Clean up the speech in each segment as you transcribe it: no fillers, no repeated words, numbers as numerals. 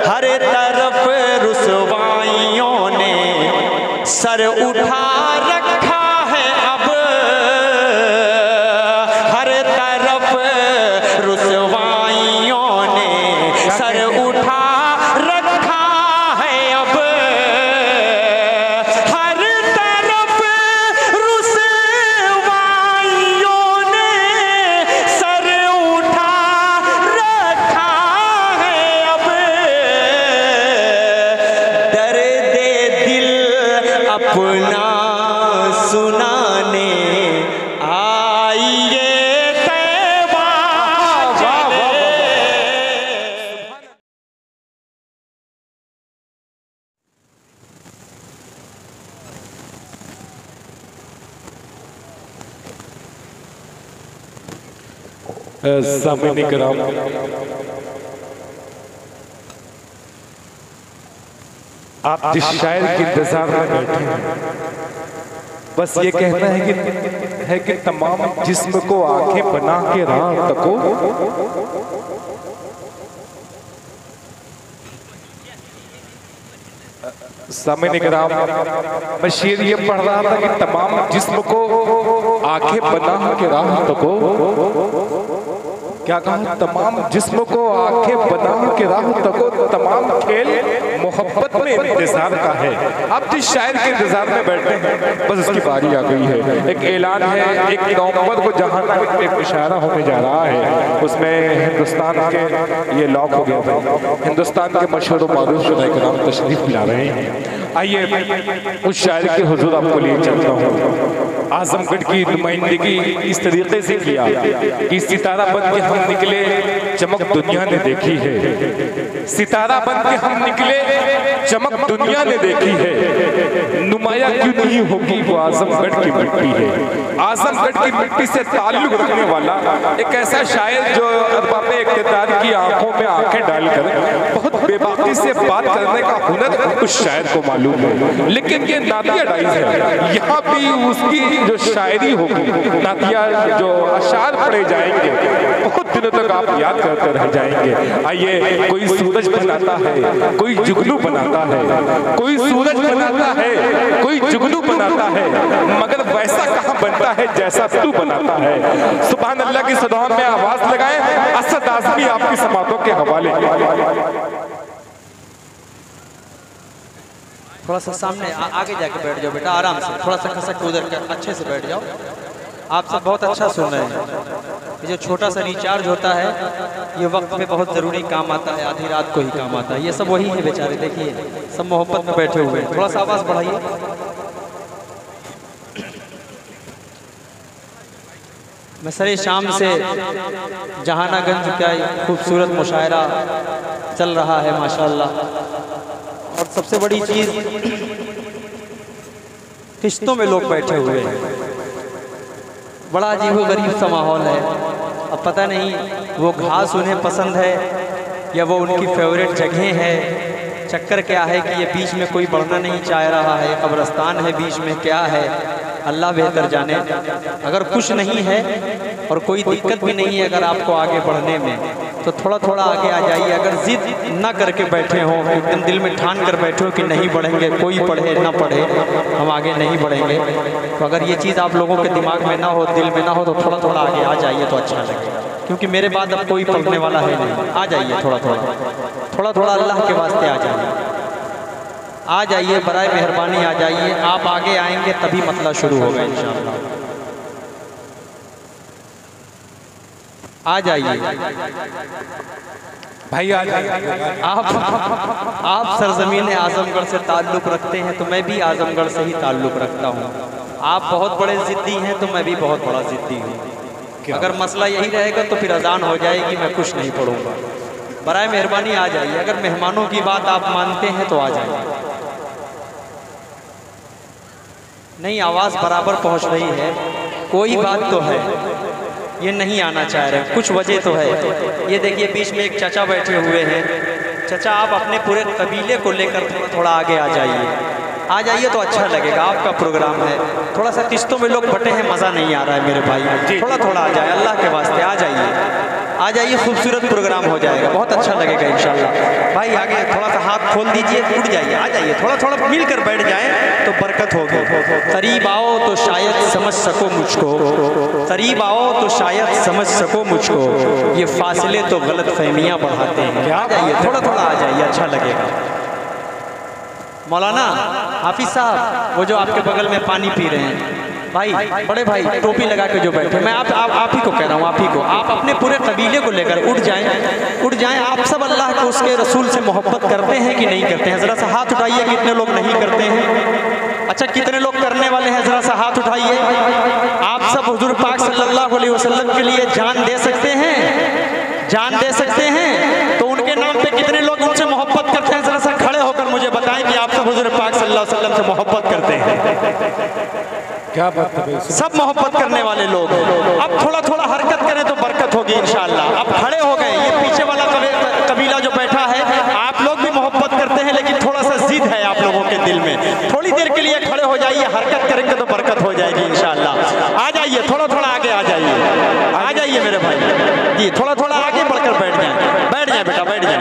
हर तरफ रुसवाइयों ने सर उठा रखा है अब, हर तरफ रुसवाइयों ने सर उठा रखा है अब, हर तरफ रुसवाइयों ने सर उठा रखा है अब, दर्दे दिल अपना सुनाने आइए तैबा चले। सामने कराम, आप जिस शायर के इंतजार में बैठे हैं, बस ये कहना है कि तमाम जिस्म को आंखें बना के राह तको, सामने कराम, मैं शेर ये पढ़ रहा था कि तमाम जिस्म को आंखें बना के राह तको, क्या कहा? तमाम जिस्म को आंखें बना के राह तको, तमाम खेल मोहब्बत में इंतजार का है। आप जिस शायर के इंतजार में बैठे हैं, बस उसकी बारी आ गई है। एक ऐलान है, 1 नवंबर को जहां एक मुशायरा होने जा रहा है, उसमें हिंदुस्तान के ये लॉक हो गया था, हिंदुस्तान के मशहूर मारूफ शुरा कराम तशरीफ ला रहे हैं। आइए उस शायर के हुजूर आपको लिए चलता हूँ। आजमगढ़ की नुमाइंदगी इस तरीके से किया कि सितारा बन के हम निकले, चमक दुनिया ने देखी है, सितारा बन के हम निकले, चमक दुनिया ने देखी है, नुमाया क्यों नहीं होगी वो आजमगढ़ की मिट्टी है। आजमगढ़ की मिट्टी से ताल्लुक रखने वाला एक ऐसा शायर जो अरबाब इक़्तिदार की आंखों में आंखें डालकर बहुत बेबाकी से बात करने का हुनर उस शायर को मालूम है। लेकिन ये नातिया डाइज है, यहाँ भी उसकी जो शायरी होगी, नातिया जो अशार पढ़े जाएंगे, बहुत दिनों तक आप याद करते रह जाएंगे। आइए, कोई सूरज बनाता है, कोई जुगनू बनाता है, कोई सूरज बनाता है, कोई जुगनू बनाता है, मगर वैसा कहाँ बनता है जैसा तू बनाता है। सुभान अल्लाह की सदौन में आवाज लगाए। असद आज़मी आपकी समातों के हवाले। थोड़ा सा सामने आगे जाके बैठ जाओ बेटा, आराम से, थोड़ा सा खसक उधर के अच्छे से बैठ जाओ। आप सब बहुत अच्छा सुन रहे हैं। ये जो छोटा सा रिचार्ज होता है, ये वक्त में बहुत ज़रूरी काम आता है, आधी रात को ही काम आता है। ये सब वही है बेचारे, देखिए सब मोहब्बत में बैठे हुए हैं। थोड़ा सा आवाज़ बढ़ाइए। मैं सरे शाम से जहानागंज का खूबसूरत मुशायरा चल रहा है माशाअल्लाह। और सबसे बड़ी चीज़, किश्तों में लोग बैठे हुए हैं, बड़ा अजीब-ओ-गरीब सा माहौल है। अब पता नहीं वो घास उन्हें पसंद है या वो उनकी फेवरेट जगह है। चक्कर क्या है कि ये बीच में कोई बढ़ना नहीं चाह रहा है, कब्रिस्तान है बीच में, क्या है अल्लाह बेहतर जाने। अगर कुछ नहीं है और कोई दिक्कत भी नहीं है अगर आपको आगे बढ़ने में, तो थोड़ा थोड़ा आगे आ जाइए। अगर जिद ना करके बैठे हों, एकदम दिल में ठान कर बैठे हो कि नहीं बढ़ेंगे, कोई पढ़े ना पढ़े हम आगे नहीं बढ़ेंगे, तो अगर ये चीज़ आप लोगों के दिमाग में ना हो, दिल में ना हो, तो थोड़ा थोड़ा आगे आ जाइए तो अच्छा लगेगा। क्योंकि मेरे बाद अब कोई पढ़ने वाला है नहीं। आ जाइए, थोड़ा थोड़ा थोड़ा थोड़ा अल्लाह के वास्ते आ जाइए, बराए मेहरबानी आ जाइए। आप आगे आएंगे तभी मतलब शुरू होगा इंशाअल्लाह। आ जाइए भाई, आ जाइए। आप सरजमीन आजमगढ़ से ताल्लुक़ रखते हैं तो मैं भी आजमगढ़ से ही ताल्लुक़ रखता हूँ। आप बहुत बड़े ज़िद्दी हैं तो मैं भी बहुत बड़ा ज़िद्दी हूँ। अगर मसला यही रहेगा तो फिर अजान हो जाएगी, मैं कुछ नहीं पढ़ूंगा। बराए मेहरबानी आ जाइए। अगर मेहमानों की बात आप मानते हैं तो आ जाइए। नहीं, आवाज़ बराबर पहुंच रही है, कोई बात तो है, ये नहीं आना चाह रहे, कुछ वजह तो है। ये देखिए बीच में एक चाचा बैठे हुए हैं। चाचा, आप अपने पूरे कबीले को लेकर थोड़ा आगे आ जाइए तो अच्छा लगेगा। आपका प्रोग्राम है, थोड़ा सा किस्तों में लोग बटे हैं, मज़ा नहीं आ रहा है मेरे भाई। थोड़ा थोड़ा आ जाए, अल्लाह के वास्ते आ जाइए। आ जाइए, खूबसूरत प्रोग्राम हो जाएगा, बहुत अच्छा लगेगा इंशाल्लाह। भाई आगे थोड़ा सा हाथ खोल दीजिए, उठ जाइए, आ जाइए, थोड़ा थोड़ा मिलकर बैठ जाएं तो बरकत होगी। करीब आओ तो शायद समझ सको मुझको, करीब आओ तो शायद समझ सको मुझको, ये फासले तो गलत फहमियाँ बढ़ाते हैं। आ जाइए, थोड़ा थोड़ा आ जाइए, अच्छा लगेगा। मौलाना हाफिज साहब, वो जो आपके बगल में पानी पी रहे हैं भाई, बड़े भाई टोपी लगा के जो बैठे, मैं आप ही को कह रहा हूँ, आप ही को, आप अपने पूरे कबीले को लेकर उठ जाएं। आप सब अल्लाह को उसके रसूल से मोहब्बत करते हैं कि नहीं करते हैं? ज़रा सा हाथ उठाइए, कितने लोग नहीं करते हैं? अच्छा, कितने लोग करने वाले हैं? ज़रा सा हाथ उठाइए। आप सब हुजूर पाक सल्लल्लाहु अलैहि वसल्लम के लिए जान दे सकते हैं? जान दे सकते हैं? तो उनके नाम पे कितने लोग उनसे मोहब्बत करते हैं? ज़रा सा खड़े होकर मुझे बताएं कि आप सब हुजूर पाक सल्लल्लाहु अलैहि वसल्लम से मोहब्बत करते हैं? क्या बात है, सब मोहब्बत करने वाले लोग। अब थोड़ा थोड़ा हरकत करें तो बरकत होगी इंशाअल्लाह। अब खड़े हो गए, ये पीछे वाला कबीला जो बैठा है, आप लोग भी मोहब्बत करते हैं, लेकिन थोड़ा सा जिद है आप लोगों के दिल में। थोड़ी देर के लिए खड़े हो जाइए, हरकत करेंगे तो बरकत हो जाएगी इंशाअल्लाह। आ जाइए, थोड़ा थोड़ा आगे आ जाइए मेरे भाई जी, थोड़ा थोड़ा आगे बढ़कर बैठ जाए बेटा, बैठ जाए,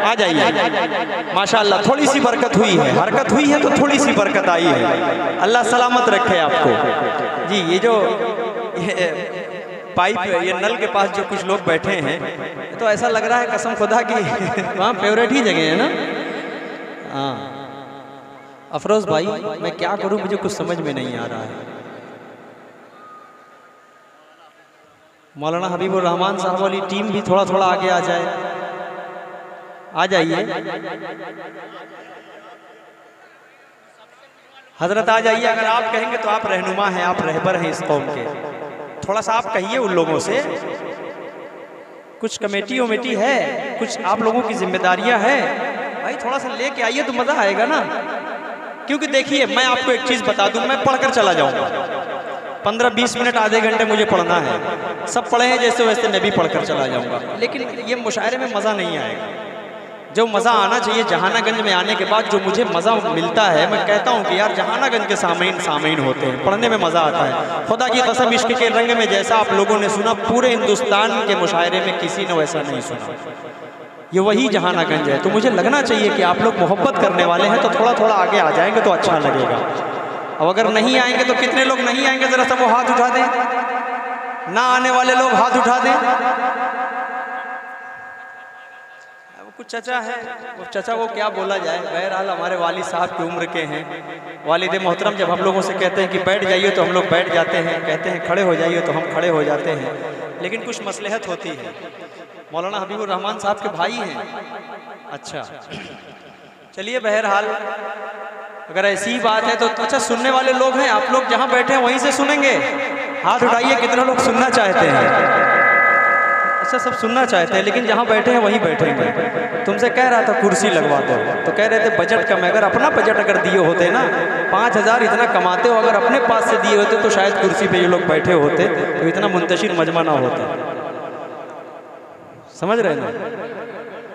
आ जाइए। माशाअल्लाह, थोड़ी सी बरकत हुई है, हरकत हुई है तो थोड़ी सी बरकत आई है। अल्लाह सलामत रखे आपको जी। ये जो पाइप, ये नल के पास जो कुछ लोग बैठे हैं, तो ऐसा लग रहा है कसम खुदा की वहाँ फेवरेट ही जगह है ना। हाँ अफरोज भाई, मैं क्या करूँ, मुझे कुछ समझ में नहीं आ रहा है। मौलाना हबीबुर रहमान साहब वाली टीम भी थोड़ा थोड़ा आगे आ जाए, आ जाइए हजरत, आ जाइए। अगर आप कहेंगे तो आप रहनुमा हैं, आप रहबर हैं इस कौम के। थोड़ा सा आप कहिए उन लोगों से, कुछ कमेटी वमेटी है, कुछ आप लोगों की जिम्मेदारियां हैं भाई, थोड़ा सा लेके आइए तो मजा आएगा ना। क्योंकि देखिए, मैं आपको एक चीज बता दूं, मैं पढ़कर चला जाऊंगा, 15-20 मिनट आधे घंटे मुझे पढ़ना है, सब पढ़े हैं जैसे वैसे मैं भी पढ़कर चला जाऊंगा, लेकिन ये मुशायरे में मजा नहीं आएगा। जो मज़ा आना चाहिए जहानागंज में आने के बाद, जो मुझे मज़ा मिलता है, मैं कहता हूँ कि यार जहानागंज के सामीन होते हैं, पढ़ने में मज़ा आता है। खुदा की कसम, इश्क के रंग में जैसा आप लोगों ने सुना, पूरे हिंदुस्तान के मुशायरे में किसी ने वैसा नहीं सुना। ये वही जहानागंज है। तो मुझे लगना चाहिए कि आप लोग मोहब्बत करने वाले हैं, तो थोड़ा थोड़ा आगे आ जाएंगे तो अच्छा लगेगा। अब अगर नहीं आएंगे तो कितने लोग नहीं आएंगे? ज़रा सा वो हाथ उठा दें। ना आने वाले लोग हाथ उठा दें। कुछ चचा है, वो चचा को क्या बोला जाए। बहरहाल हमारे वालिद साहब की उम्र के हैं। वालिद मोहतरम जब हम लोगों से कहते हैं कि बैठ जाइए तो हम लोग बैठ जाते हैं, कहते हैं खड़े हो जाइए तो हम खड़े हो जाते हैं, लेकिन कुछ मसलहत होती है। मौलाना हबीबुर रहमान साहब के भाई हैं। अच्छा चलिए, बहरहाल अगर ऐसी बात है तो अच्छा, सुनने वाले लोग हैं, आप लोग जहाँ बैठे हैं वहीं से सुनेंगे। हाथ उठाइए, कितने लोग सुनना चाहते हैं? अच्छा, सब सुनना चाहते हैं, लेकिन जहाँ बैठे हैं वहीं बैठेंगे। तुमसे कह रहा था कुर्सी लगवा दो, तो कह रहे थे बजट कम है। अगर अपना बजट अगर दिए होते ना, 5000 इतना कमाते हो, अगर अपने पास से दिए होते तो शायद कुर्सी पे ये लोग बैठे होते, तो इतना मुंतशिर मजमा ना होता। समझ रहे ना?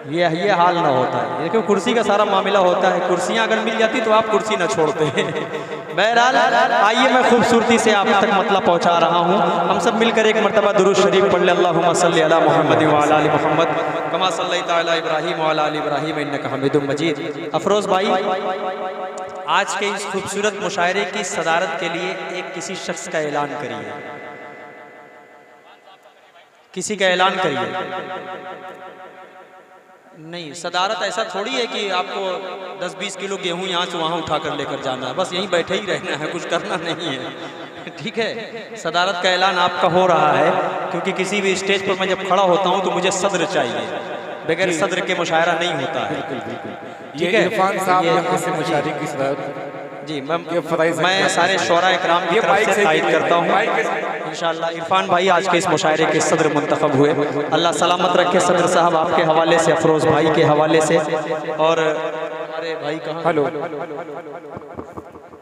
ये हाल ना होता है। देखो, कुर्सी का सारा मामला होता है। कुर्सियाँ अगर मिल जाती तो आप कुर्सी ना छोड़ते। बहरहाल आइए, मैं खूबसूरती से आप तक मतलब पहुंचा रहा हूं। हम सब मिलकर एक मरतबा दुरूद शरीफ पढ़ ले। अल्लाहुम्मा सल्ली अला मुहम्मद व अला आलि मुहम्मद कमा सल्लैता अला इब्राहीम व अला आलि इब्राहीम इन्नका हमीदुम मजीद। अफरोज भाई, आज के इस खूबसूरत मुशायरे की सदारत के लिए एक किसी शख्स का ऐलान करिए, किसी का ऐलान करिए। नहीं, सदारत ऐसा थोड़ी है कि आपको 10-20 किलो गेहूं यहाँ से वहाँ उठा कर लेकर जाना है, बस यहीं बैठे ही रहना है, कुछ करना नहीं है। ठीक है, सदारत का ऐलान आपका हो रहा है, क्योंकि किसी भी स्टेज पर मैं जब खड़ा होता हूँ तो मुझे सदर चाहिए, बगैर सदर के मुशायरा नहीं होता है। ठीक है, इरफान साहब यहाँ से मुशायरे की सदारत जी, मैं सारे शोरा इकराम की तरफ से तायद करता हूँ। इंशाअल्लाह इरफान भाई आज के इस मुशायरे के सदर मुंतखब हुए। अल्लाह सलामत रखे सदर साहब आपके हवाले से, अफरोज भाई के हवाले से, और हमारे भाई कहाँ, हेलो,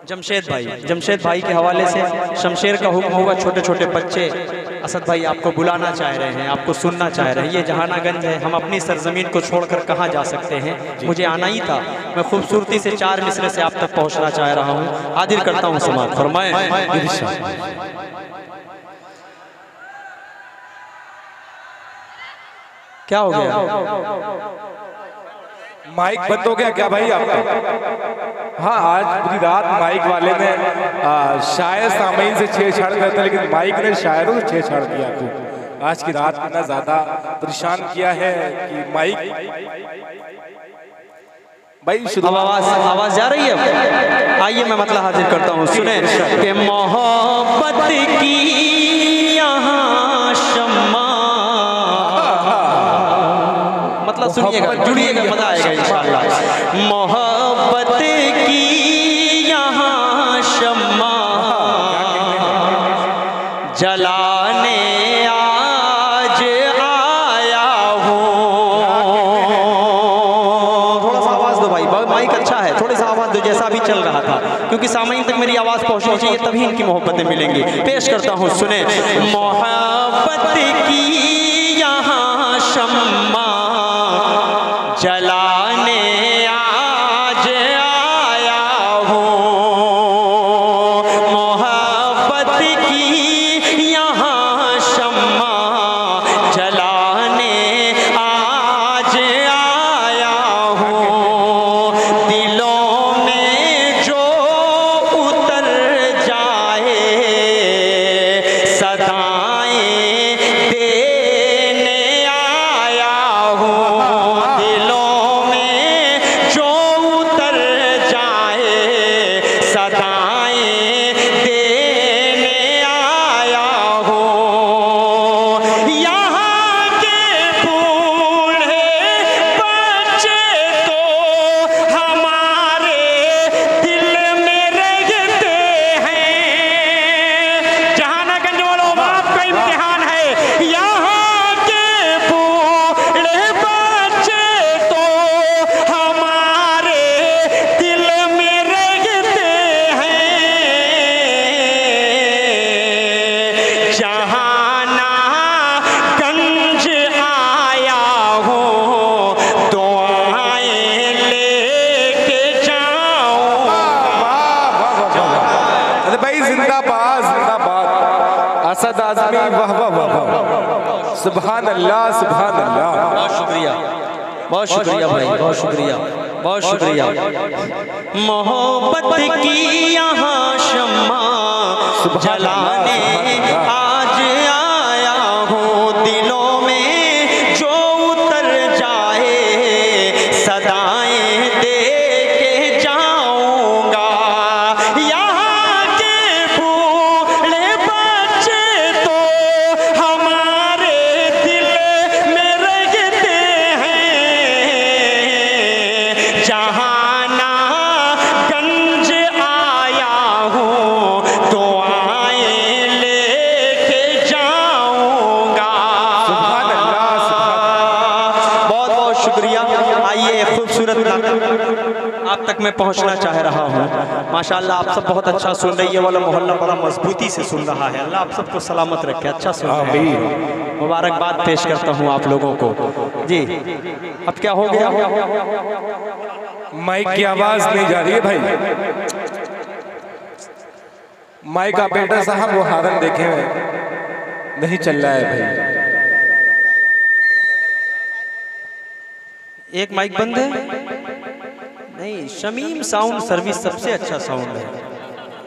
जमशेद भाई के हवाले से। शमशेर का हुक्म होगा, छोटे छोटे बच्चे असद भाई आपको बुलाना चाह रहे हैं, आपको सुनना चाह रहे हैं। ये जहानागंज है, हम अपनी सरजमीन को छोड़कर कहाँ जा सकते हैं? मुझे आना ही था। मैं खूबसूरती से 4 मिसरे से आप तक पहुँचना चाह रहा हूँ। हाजिर करता हूँ समाअत फरमाएं। क्या हो गया? माइक बंद हो गया क्या भाई आपका? हाँ, आज पूरी रात माइक वाले ने शायर सामीन से छेड़छाड़ करता, लेकिन माइक ने शायरों से छेड़छाड़ किया आपको। आज की रात इतना ज्यादा परेशान किया है कि माइक भाई शुरू आवाज जा रही है। आइए मैं मतलब हाजिर करता हूँ, सुने कि मोहब्बत की यहाँ शम्मा, मतलब सुनिएगा, जुड़िएगा, मजा आएगा इंशाअल्लाह। मोहब्बत की यहाँ शम्मा जलाने आज आया हूँ। थोड़ा सा आवाज दो भाई, माइक अच्छा है, थोड़ी सा आवाज दो, जैसा भी चल रहा था, क्योंकि सामईन तक मेरी आवाज पहुंचनी चाहिए, तभी इनकी मोहब्बतें मिलेंगी। पेश करता हूँ, सुने। मोहब्बत की यहाँ शम्मा जलाने आज आया हूँ। मोहब्बत की यहाँ शम्मा जलाने आज आया हूँ। दिलों में जो उतर जाए सदाएं देने आया हूँ। दिलों में जो उतर जाए सदाएं देने आया हूँ। यहाँ के बूढ़े बच्चे तो हमारे दिल में रहते हैं। जहानागंज वालों, आपका इम्तिहान है। यहाँ के बूढ़े बच्चे तो हमारे दिल में रहते हैं। जहानागंज आया हूँ, दुआएं लेके जाऊँ। अरे भाई जिंदाबाद जिंदाबाद, असद आजमी, वाह वाह वाह वाह, सुभान अल्लाह सुभान अल्लाह। बहुत शुक्रिया, बहुत शुक्रिया भाई, बहुत शुक्रिया, बहुत शुक्रिया। मोहब्बत की यहाँ शम्मा जलाने आज आया हूँ। दिलों में जो उतर जाए सदाएं दे के जाऊंगा। यहाँ के बूढ़े बच्चे तो हमारे दिल में रहते हैं। जहानागंज आया हूँ, दुआएं लेके जाऊंगा। सुभान अल्लाह सुभान। बहुत बहुत शुक्रिया। आइए, खूबसूरत आप तक मैं पहुंचना चाह रहा हूं। माशाअल्लाह आप सब बहुत अच्छा सुन रही है, वाला मोहल्ला बड़ा मजबूती से सुन रहा है। अल्लाह आप सबको सलामत रखे, अच्छा सुन रहे हैं। मुबारकबाद पेश करता हूं आप लोगों को जी। अब क्या हो गया? माइक की आवाज नहीं जा रही है भाई। माइक का बेटा साहब वो हारन देखे हुए नहीं चल रहा है भाई। एक माइक बंद है। नहीं, शमीम साउंड सर्विस सबसे अच्छा साउंड है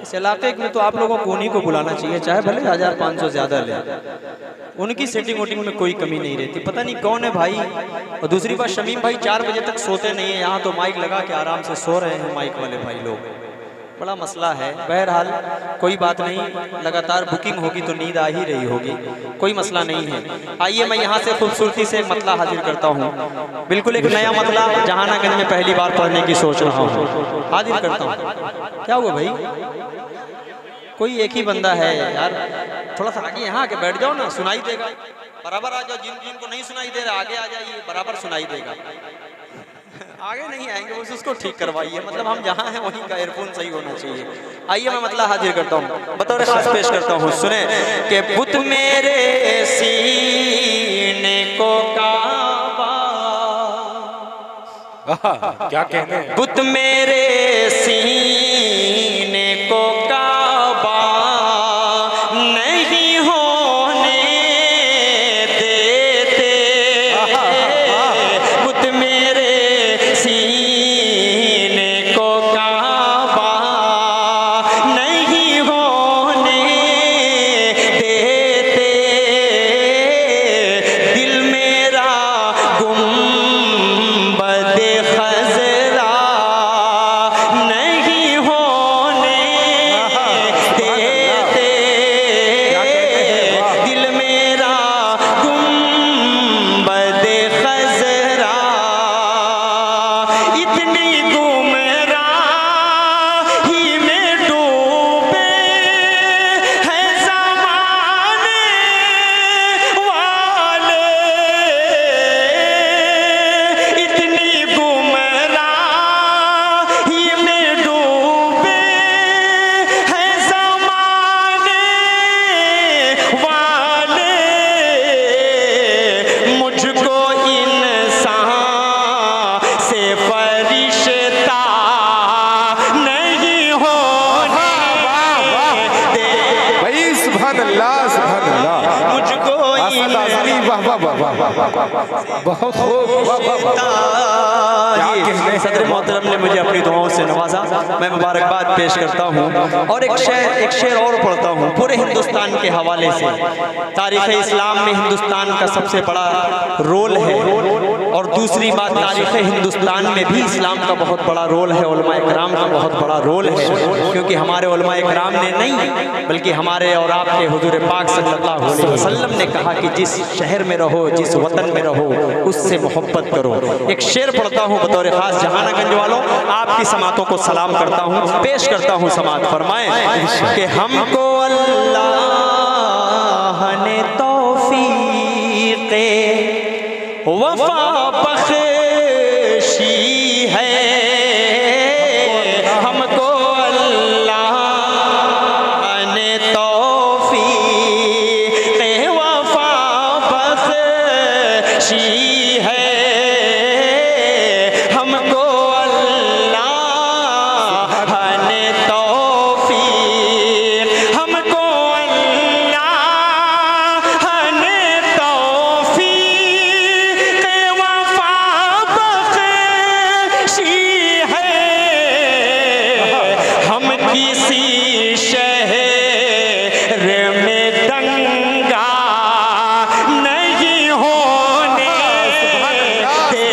इस इलाके में, तो आप लोगों को उन्हीं को बुलाना चाहिए, चाहे भले 1500 ज्यादा ले। उनकी सेटिंग वोटिंग में कोई कमी नहीं रहती। पता नहीं कौन है भाई। और दूसरी बात, शमीम भाई 4 बजे तक सोते नहीं है, यहाँ तो माइक लगा के आराम से सो रहे हैं माइक वाले भाई लोग। बड़ा मसला है। बहरहाल कोई बात नहीं, लगातार बुकिंग होगी तो नींद आ ही रही होगी, कोई मसला नहीं है। आइए मैं यहाँ से खूबसूरती से एक मतला हाजिर करता हूँ। बिल्कुल एक नया मतला जहानागंज में पहली बार पढ़ने की सोच रहा हूँ, हाजिर करता हूँ। क्या हुआ भाई? कोई एक ही बंदा है यार, थोड़ा सा आगे यहाँ आके बैठ जाओ ना, सुनाई देगा। बराबर आ जाओ, जिनको नहीं सुनाई दे रहा आगे आ जाइए, बराबर सुनाई देगा। आगे नहीं आएंगे, बस उसको ठीक करवाइए। मतलब हम जहाँ हैं वहीं का एयरफोन सही होना चाहिए। आइए मैं मतलब हाजिर करता हूँ, बतौर खास पेश करता हूँ। सुने कि बुत मेरे सीने को काबा, क्या कहते हैं? बुत मेरे सीने को काबा नहीं होने देते। इतनी गुमराही में डूबे हैं ज़माने वाले, इतनी गुमराही में डूबे हैं ज़माने वाले, मुझको इंसान से फरिश्ता नहीं होने दे। भाई सुभान अल्लाह, सुभान अल्लाह। मुझको आसद आज़मी, वाह वाह वाह वाह वाह, बहुत खूब, वाह वाह वाह। क्या कहने हैं। सदर मोहतरम ने मुझे अपनी दुआओं से नवाजा, मैं मुबारकबाद पेश करता हूँ। और एक शेर और पढ़ता हूँ पूरे हिंदुस्तान के हवाले से। तारीख़ इस्लाम में हिंदुस्तान का सबसे बड़ा रोल है, और दूसरी बात तारीख़ हिंदुस्तान में भी इस्लाम का बहुत बड़ा रोल है, उलमा इकराम का बहुत बड़ा रोल है, क्योंकि हमारे उलमा इकराम ने नहीं बल्कि हमारे और आपके हुजूर पाक सल्लल्लाहु अलैहि वसल्लम ने कहा कि जिस शहर में रहो, जिस वतन में रहो, उससे मोहब्बत करो। एक शेर पढ़ता हूँ बतौर ख़ास जहानागंज वालों, आपकी समातों को सलाम करता हूँ, पेश करता हूँ। समात फरमाएं कि हमको अल्लाह ने तौफीक़े वफ़ा बख्शी है, हमको अल्लाह ने तौफीक़े वफ़ा बख्शी है, हमको अल्लाह ने तौफीक़, हमको अल्लाह ने तौफीक़ वफ़ा बख्शी है, हम किसी शहर में दंगा नहीं होने देते,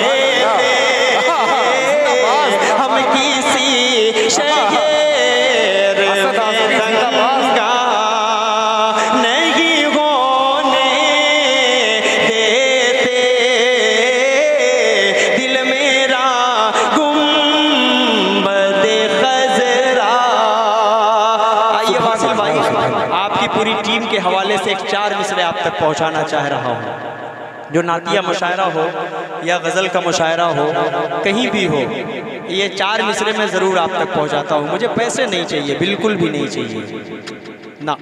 हम किसी शहर में दंगा नहीं होने देते, दिल मेरा गुंबद खज़रा। आइए वासिल भाई, आपकी पूरी टीम के हवाले से एक 4 मिसरे आप तक पहुंचाना चाह रहा हूं। जो नातिया मुशायरा हो या गज़ल का मुशायरा हो, कहीं भी हो, ये 4 मिसरे मैं ज़रूर आप तक पहुंचाता हूं। मुझे पैसे नहीं चाहिए, बिल्कुल भी नहीं चाहिए ना,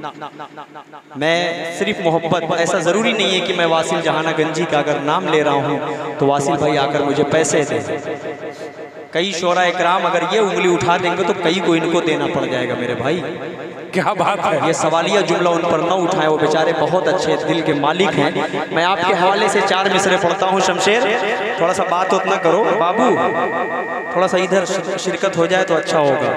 मैं सिर्फ मोहब्बत। ऐसा ज़रूरी नहीं है कि मैं वासिल जहानागंजी का अगर नाम ले रहा हूँ तो वासिल भाई आकर मुझे पैसे दें। कई शोरा इकराम अगर ये उंगली उठा देंगे तो कई को इनको देना पड़ जाएगा मेरे भाई। क्या बात है। ये सवालिया जुमला उन पर न उठाएं, वो बेचारे बहुत अच्छे दिल के मालिक हैं। मैं आपके हवाले से 4 मिसरे पढ़ता हूँ। शमशेर, थोड़ा सा बात उतना करो बाबू, थोड़ा सा इधर शिरकत हो जाए तो अच्छा होगा।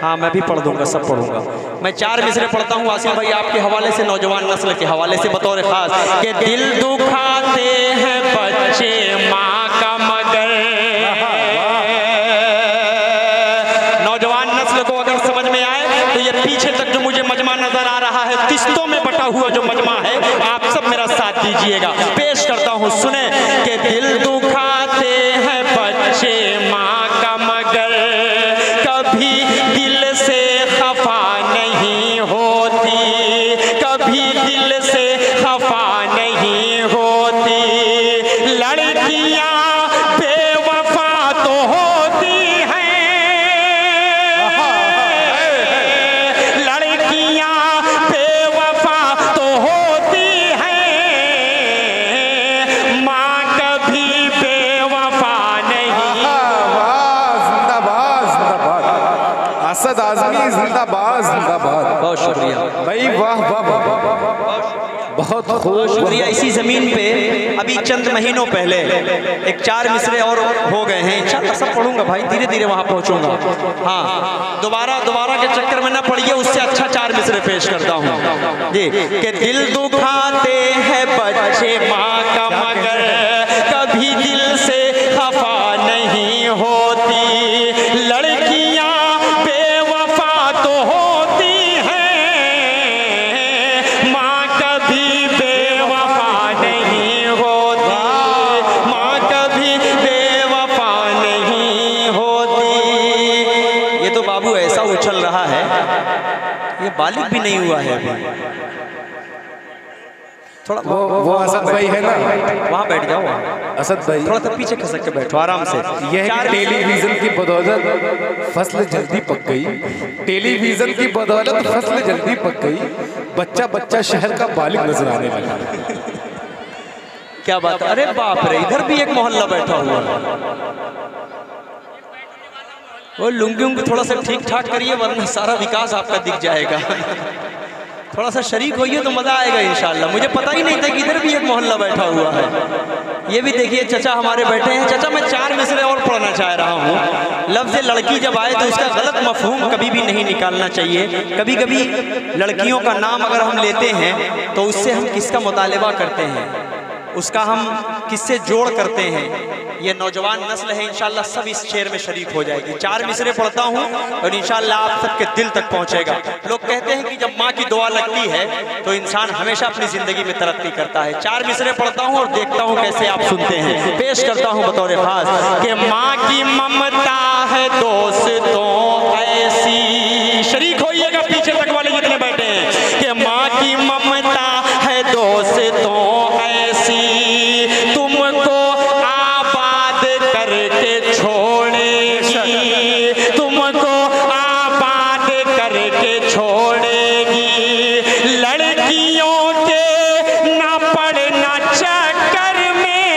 हाँ, मैं भी पढ़ दूंगा, सब पढ़ूंगा। मैं 4 मिसरे पढ़ता हूँ आसिफ भाई आपके हवाले से, नौजवान नस्ल के हवाले से बतौर खास कि दिल दुखाते हैं बच्चे माँ का मगर। नौजवान नस्ल को अगर समझ में आए तो ये पीछे तक जो मुझे मजमा नजर आ रहा है, किस्तों में बटा हुआ जो मजमा है, आप सब मेरा साथ दीजिएगा। पेश करता हूँ, सुने कि दिल दुखाते हैं बच्चे माँ का मगर, कभी दिल से खफा नहीं होती, कभी दिल से खफा नहीं होती, लड़कियां बेवफा तो होती हैं, लड़कियां बेवफा तो होती हैं, माँ कभी बेवफा नहीं। जिंदाबाद जिंदाबाद, असद आज़मी जिंदाबाद जिंदाबाद। बहुत शुक्रिया भाई, वाह वाह वाह, बहुत खूब शुक्रिया। इसी जमीन पे अभी चंद महीनों पहले एक 4 मिसरे और हो गए हैं, इंशाअल्लाह सब पढ़ूंगा भाई, धीरे धीरे वहां पहुंचूंगा। हाँ, दोबारा के चक्कर में ना पड़िए, उससे अच्छा 4 मिसरे पेश करता हूँ जी। कि दिल दुखाते हैं बच्चे माँ का मगर, कभी दिल से खफा नहीं होती, लड़कियां बेवफा तो होती हैं, माँ कभी बेवफा नहीं होती, माँ कभी बेवफा नहीं बालिग भी नहीं हुआ है अभी। थोड़ा वो असद भाई है ना, वहाँ बैठ जाओ, वहाँ असद भाई थोड़ा सा पीछे खसक के बैठो आराम से। यह टेलीविजन की बदौलत फसल जल्दी पक गई, टेलीविजन की बदौलत फसल जल्दी पक गई, बच्चा बच्चा शहर का बालिग नजर आने लगा। क्या बात है, अरे बाप रे, इधर भी एक मोहल्ला बैठा हुआ है। वो लुंगी उंगी थोड़ा सा ठीक ठाक करिए वरना सारा विकास आपका दिख जाएगा। थोड़ा सा शरीक होइए तो मज़ा आएगा इंशाल्लाह। मुझे पता ही नहीं था कि इधर भी एक मोहल्ला बैठा हुआ है। ये भी देखिए चचा हमारे बैठे हैं। चचा मैं 4 मिसरे और पढ़ना चाह रहा हूँ। लफ्ज़ लड़की जब आए तो उसका गलत मफहूम कभी भी नहीं निकालना चाहिए। कभी कभी लड़कियों का नाम अगर हम लेते हैं तो उससे हम किसका मुतालिबा करते हैं, उसका हम किससे जोड़ करते हैं। ये नौजवान नस्ल है, इंशाल्लाह सब इस शेर में शरीक हो जाएगी। 4 मिसरे पढ़ता हूँ और इंशाल्लाह आप सबके दिल तक पहुँचेगा। लोग कहते हैं कि जब माँ की दुआ लगती है तो इंसान हमेशा अपनी ज़िंदगी में तरक्की करता है। 4 मिसरे पढ़ता हूँ और देखता हूँ कैसे आप सुनते हैं। पेश करता हूँ बतौर खास कि माँ की ममता है दोस्तों ऐसी, शरीक होइएगा पीछे तक वाले जितने बैठे हैं, कि माँ की ममता है दोस्तों ऐसी, तुमको आबाद करके छोड़ेगी, तुमको आबाद करके छोड़ेगी, लड़कियों के ना पड़ना चक्कर में,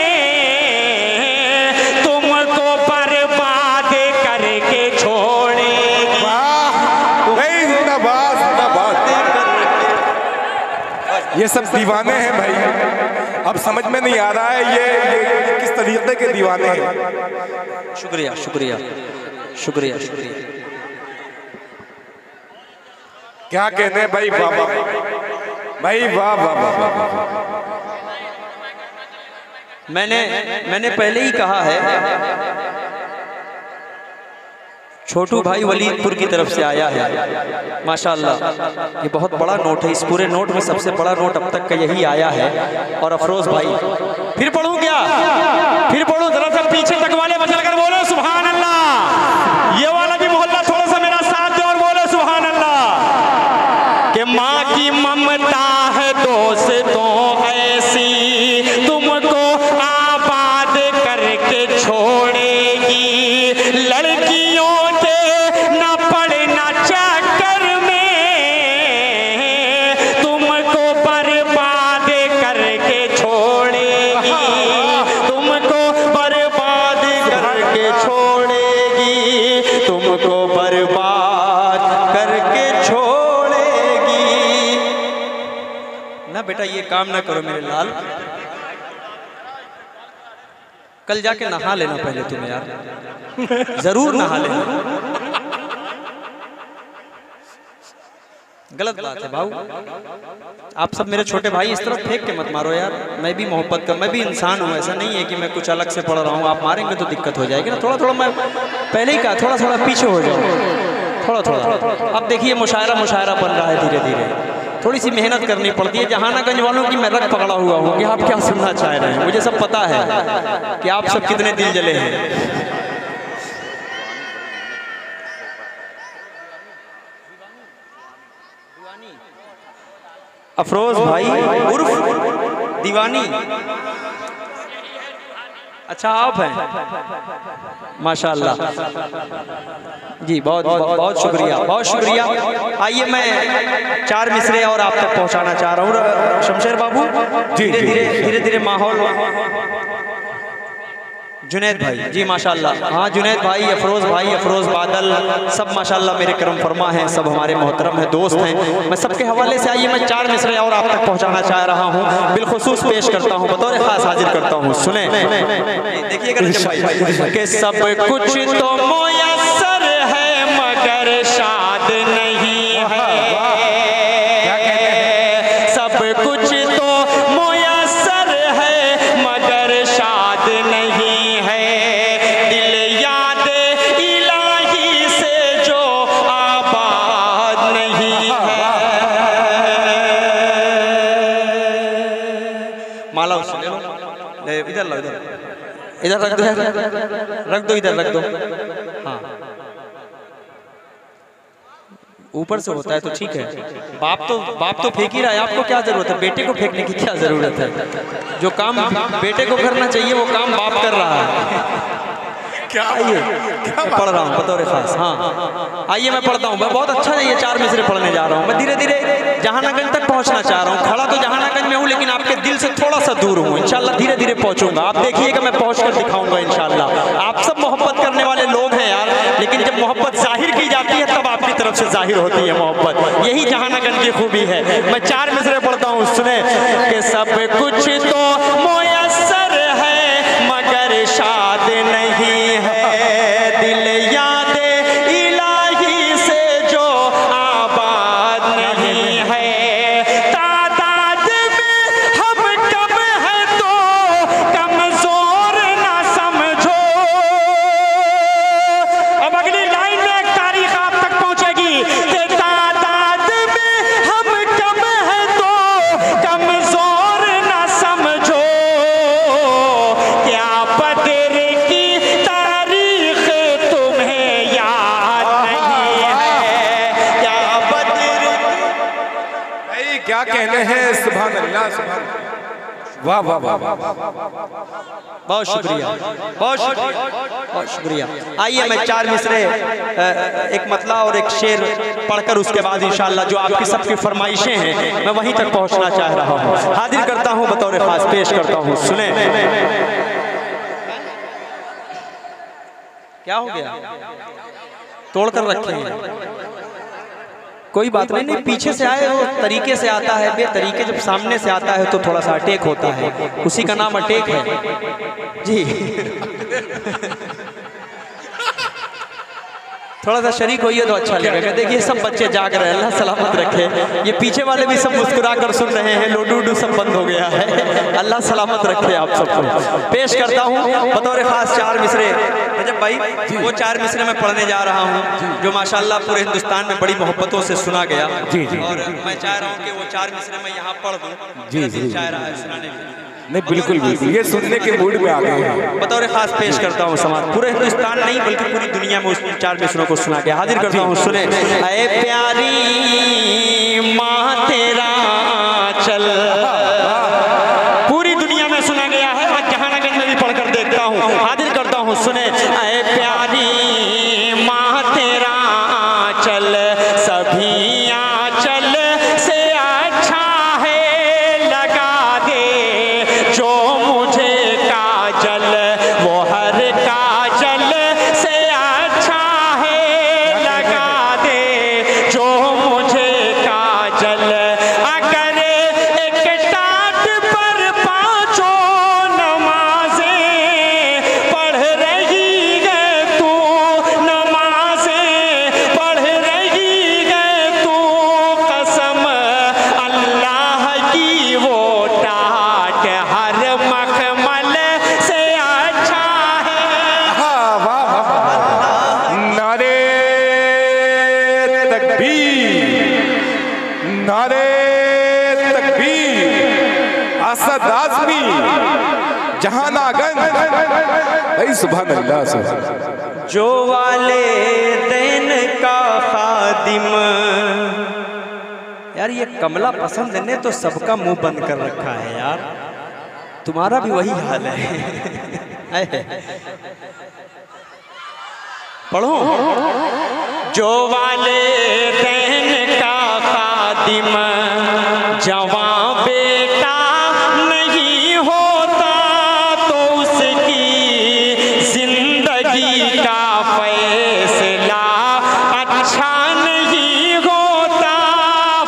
तुमको बर्बाद करके छोड़ेगी। जिंदाबाद जिंदाबाद। ये सब दीवाने हैं भाई, अब समझ में नहीं आ रहा है ये किस तरीके के दीवाने हैं। शुक्रिया शुक्रिया शुक्रिया शुक्रिया। क्या कहने भाई, वाह वाह भाई, वाह वाह वाह। मैंने पहले ही कहा है, छोटू भाई वलीदपुर की तरफ से आया है माशाल्लाह। ये बहुत बड़ा नोट है, इस पूरे नोट में सबसे बड़ा नोट अब तक का यही आया है। और अफरोज भाई, फिर पढ़ूं क्या, फिर पढ़ूं, जरा सा पीछे तक वाले बचल कर बोलो सुभान अल्लाह। ये वाला भी मोहल्ला थोड़ा सा मेरा साथ दे और बोलो सुभान अल्लाह। कि माँ की ममता है दोस्तों ऐसी, तुमको आबाद करके छोड़ेगी, लड़कियों ना पड़ना चक्कर में, तुमको बर्बाद करके छोड़ेगी, तुमको बर्बाद करके छोड़ेगी, तुमको बर्बाद करके छोड़ेगी। ना बेटा ये काम ना करो मेरे लाल, कल जाके नहा लेना पहले तुम यार, जरूर नहा लेना। गलत बात है भाऊ, आप सब मेरे छोटे भाई इस तरफ फेंक के मत मारो यार। मैं भी मोहब्बत का, मैं भी इंसान हूँ, ऐसा नहीं है कि मैं कुछ अलग से पढ़ रहा हूँ। आप मारेंगे तो दिक्कत हो जाएगी ना। थोड़ा थोड़ा, मैं पहले ही कहा थोड़ा थोड़ा पीछे हो जाओ, थोड़ा थोड़ा। अब देखिए मुशायरा बन रहा है धीरे धीरे, थोड़ी सी मेहनत करनी पड़ती है। जहानागंज वालों की मैं रग पकड़ा हुआ हूँ कि आप क्या सुनना चाह रहे हैं। मुझे सब पता है कि आप सब कितने दिल जले हैं। अफरोज भाई उर्फ दीवानी, अच्छा आप हैं माशाल्लाह जी, बहुत बहुत शुक्रिया, बहुत शुक्रिया। आइए मैं 4 मिसरे और आप तक पहुंचाना चाह रहा हूँ शमशेर बाबू। धीरे धीरे माहौल। जुनैद भाई जी माशाल्लाह, हाँ जुनैद भाई, अफरोज बादल, सब माशाल्लाह मेरे करम फरमा हैं, सब हमारे मोहतरम हैं, दोस्त हैं। मैं सबके हवाले से आइए मैं 4 मिसरे और आप तक पहुंचाना चाह रहा हूँ, बिलखुसूस पेश करता हूँ, बतौर खास हाजिर करता हूँ। सुने देखिएगा कि सब कुछ तो मुयस्सर है मगर शाद नहीं है, सब कुछ तो मुयस्सर है मगर शाद नहीं, इधर रख दो, इधर रख दो। हाँ ऊपर से होता है तो ठीक है। बाप तो फेंक ही रहा है, आपको क्या जरूरत है? बेटे को फेंकने की क्या जरूरत है? जो काम बेटे को करना चाहिए वो काम बाप कर रहा है। क्या आइए, पढ़ रहा हूँ बतौर खास। हाँ आइए मैं पढ़ता हूँ। मैं बहुत अच्छा है, ये 4 मिसरे पढ़ने जा रहा हूँ। मैं धीरे धीरे जहानागंज तक पहुँचना चाह रहा हूँ। खड़ा तो जहानागंज में हूँ लेकिन आपके दिल से थोड़ा सा दूर हूँ। इंशाल्लाह धीरे धीरे पहुँचूंगा। आप देखिएगा मैं पहुँच कर दिखाऊंगा इंशाल्लाह। आप सब मोहब्बत करने वाले लोग हैं यार, लेकिन जब मोहब्बत जाहिर की जाती है तब आपकी तरफ से जाहिर होती है मोहब्बत। यही जहानागंज की खूबी है। मैं 4 मिसरे पढ़ता हूँ, सुने कि सब कुछ तो मुयस्सर है मगर शाद नहीं है दिल याद इलाही से जो आबाद नहीं है। तादाद में हम कम है तो कमजोर ना समझो। अब अगली लाइन में एक तारीख आप तक पहुंचेगी कि तादाद में हम कम है तो कमजोर ना समझो। क्या बदर की तारीख तुम्हें याद नहीं है? क्या बदर भाई क्या कहने हैं। सुभान अल्लाह, सुभान अल्लाह। वाह वाह वाह वाह। बहुत शुक्रिया, बहुत शुक्रिया, बहुत शुक्रिया। आइए मैं 4 मिसरे एक मतला और एक शेर पढ़कर उसके बाद इंशाल्लाह जो आपकी सबकी फरमाइशें हैं मैं वहीं तक पहुंचना चाह रहा हूं। हाजिर करता हूं बतौर खास, पेश करता हूं, सुने। क्या हो गया? तोड़ कर रखे हैं। कोई बात नहीं, नहीं पीछे से आए वो तरीके से आता है, बेतरीके जब सामने से आता है तो थोड़ा सा अटैक होता है, उसी का नाम अटैक है जी। थोड़ा सा शरीक होइए तो अच्छा लगेगा। देखिए सब बच्चे जाग रहे हैं, अल्लाह सलामत रखे। ये पीछे वाले भी सब मुस्कुरा कर सुन रहे हैं, लोडू सब बंद हो गया है। अल्लाह सलामत रखे आप सबको। पेश करता हूँ बतौर खास 4 मिसरे। रजब भाई वो 4 मिसरे मैं पढ़ने जा रहा हूँ जो माशाल्लाह पूरे हिंदुस्तान में बड़ी मोहब्बतों से सुना गया। और मैं चाह रहा हूँ कि वो 4 मिसरे मैं यहाँ पढ़ दूँ। जी चाह रहा है सुनाने के। नहीं बिल्कुल बिल्कुल, ये सुनने के मूड में आ गए हैं। बतौर खास पेश करता हूँ समाज, पूरे हिंदुस्तान नहीं बल्कि पूरी दुनिया में उस 4 मिसरों को सुना के हाजिर करता हूँ, सुने। ऐ प्यारी माँ तेरा चल, पूरी दुनिया में सुना गया है और जहानागंज में भी पढ़कर देखता हूँ। हाजिर करता हूँ, सुने। ऐ प्यारी माँ तेरा चल सभी आंचल से अच्छा है लगा दे जो मुझे काजल, वो हर काजल से अच्छा है लगा दे जो मुझे काजल। अगर एक टाट पर 5 नमाजें पढ़ रही है तू, नमाजें पढ़ रही है तू, कसम अल्लाह की वो टाट हर मखमल से अच्छा है। हाँ, वाह वाह वाह। नारे तकबीर, नारे तकबीर। असद आजमी जहानागंज। भाई सुभान अल्लाह, सुभान अल्लाह। जो वाले दिन का खादिम। यार ये कमला पसंद ने तो सबका मुंह बंद कर रखा है यार, तुम्हारा भी वही हाल है। पढ़ो। जो वाले दिन का खादिम जवां बेटा नहीं होता तो उसकी जिंदगी का फैसला अच्छा नहीं होता।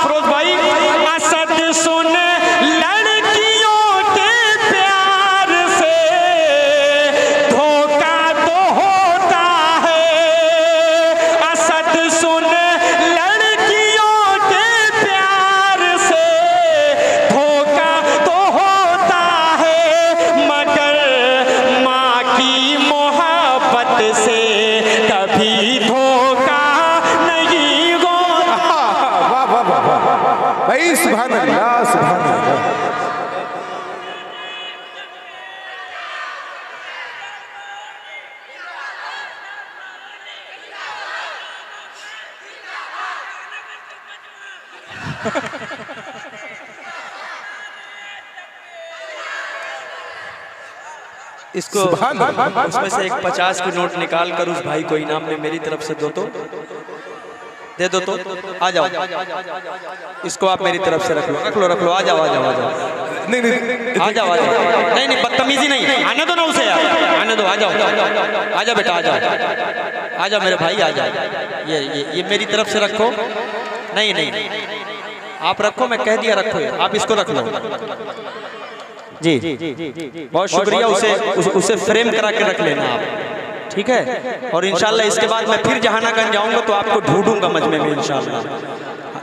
फिरोज भाई असद सुन लड़कियों के प्यार से धोखा तो होता है। असद सुन लड़कियों के प्यार से धोखा तो होता है, मगर माँ की मोहब्बत से कभी धोखा नहीं होता। वाह वाह वाह वाह। भाई सुभान अल्लाह, सुभान अल्लाह। इसको उसमें से एक 50 की नोट निकाल कर उस भाई को इनाम में मेरी तरफ से दो तो दे दो तो आ जाओ। इसको आप मेरी तरफ से रख लो आ जाओ नहीं आ जाओ नहीं बदतमीजी नहीं, आने दो ना उसे यार, आने दो, आ जाओ बेटा, आ जाओ मेरे भाई, आ जाओ। ये मेरी तरफ से रखो। नहीं आप रखो, मैं कह दिया रखो, आप इसको रख लो जी। बहुत शुक्रिया। उसे फ्रेम करा के रख लेना आप, ठीक है। और इंशाल्लाह इसके बाद मैं फिर जहानागंज जाऊंगा तो आपको ढूंढूंगा मजमे में इंशाल्लाह।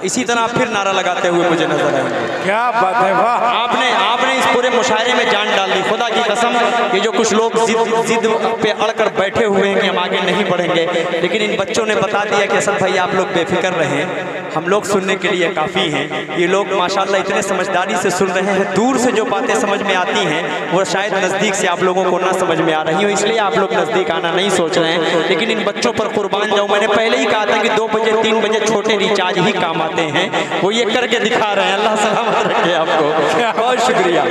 इसी तरह आप फिर नारा लगाते हुए मुझे नजर आएंगे। क्या बात है, वाह। आपने इस पूरे मुशायरे में जान डाल दी, खुदा की कसम। ये जो कुछ लोग जिद पे अड़कर बैठे हुए हैं कि हम आगे नहीं बढ़ेंगे, लेकिन इन बच्चों ने बता दिया कि असद भाई आप लोग बेफिक्र रहें, हम लोग सुनने के लिए काफ़ी हैं। ये लोग माशाल्लाह इतने समझदारी से सुन रहे हैं, दूर से जो बातें समझ में आती हैं वो शायद नज़दीक से आप लोगों को ना समझ में आ रही हो, इसलिए आप लोग नज़दीक आना नहीं सोच रहे हैं। लेकिन इन बच्चों पर कुर्बान जाऊँ। मैंने पहले ही कहा था कि 2 बजे 3 बजे छोटे रिचार्ज ही काम आते हैं, वो ये करके दिखा रहे हैं। अल्लाह सलामत रखे आपको। बहुत शुक्रिया,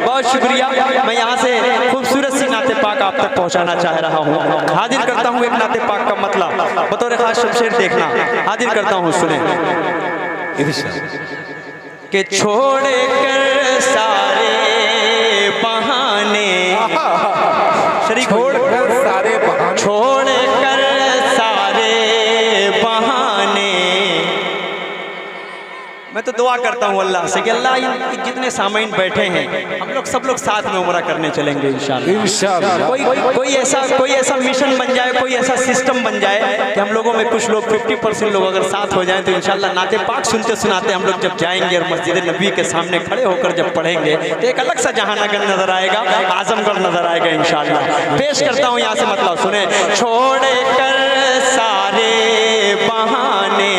बहुत शुक्रिया। मैं यहाँ से खूबसूरत सी नाते पाक आप तक पहुँचाना चाह रहा हूँ। हाजिर करता हूँ एक नाते पाक का मतलब बतौर खास शमशेर देखना हाजिर करता हूँ, सुने कि छोड़ कर सारे बहाने, छोड़ कर सारे बहाने, छोड़ कर सारे बहाने। मैं तो दुआ करता हूँ अल्लाह से कि अल्लाह इन जितने सामाइन बैठे हैं हम लोग सब लोग साथ में उम्रा करने चलेंगे इंशाअल्लाह। कोई ऐसा मिशन बन जाए, कोई ऐसा सिस्टम बन जाए कि हम लोगों में कुछ लोग 50% लोग अगर साथ हो जाएं तो इंशाअल्लाह नाते पाक सुनते सुनाते हम लोग जब जाएंगे और मस्जिद नबी के सामने खड़े होकर जब पढ़ेंगे तो एक अलग सा जहानागंज नजर आएगा, आजमगढ़ नजर आएगा इंशाअल्लाह। पेश करता हूँ यहाँ से मतलब, सुने। छोड़ कर सारे बहाने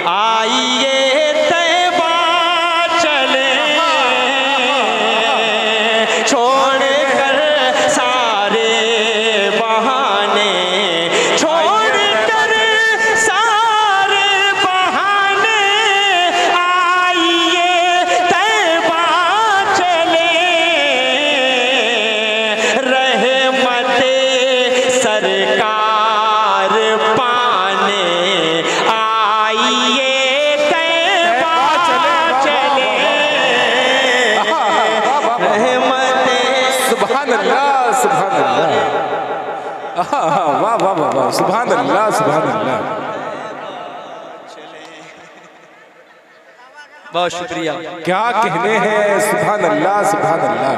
आइए वाह वाह वाह वाह, सुभान अल्लाह, सुभान अल्लाह। बहुत शुक्रिया। क्या कहने हैं, सुभान अल्लाह, सुभान अल्लाह।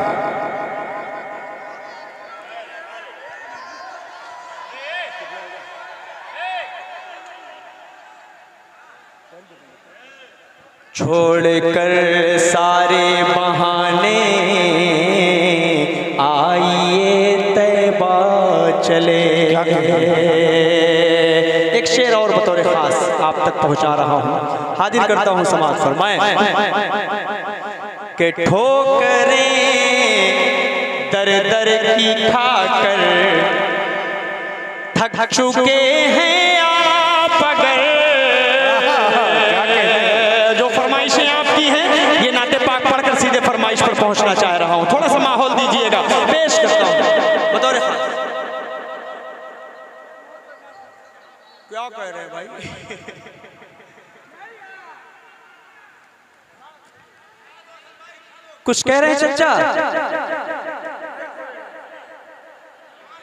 छोड़ कर सारे बहाने आइए तैबा चले। एक शेर और बतौर खास आप तक पहुंचा रहा हूं, हाजिर करता हूं, समाज फरमाएं कि ठोकरें दर दर की खाकर थक चुके हैं आप, अगर जो फरमाइशें आपकी हैं ये नाते पाक पढ़कर सीधे फरमाइश पर पहुंचना चाह रहा हूं। थोड़ा सा माहौल दीजिएगा, पेश करता हूं बतौर। क्या कह रहे हैं भाई? कुछ कह रहे हैं चचा?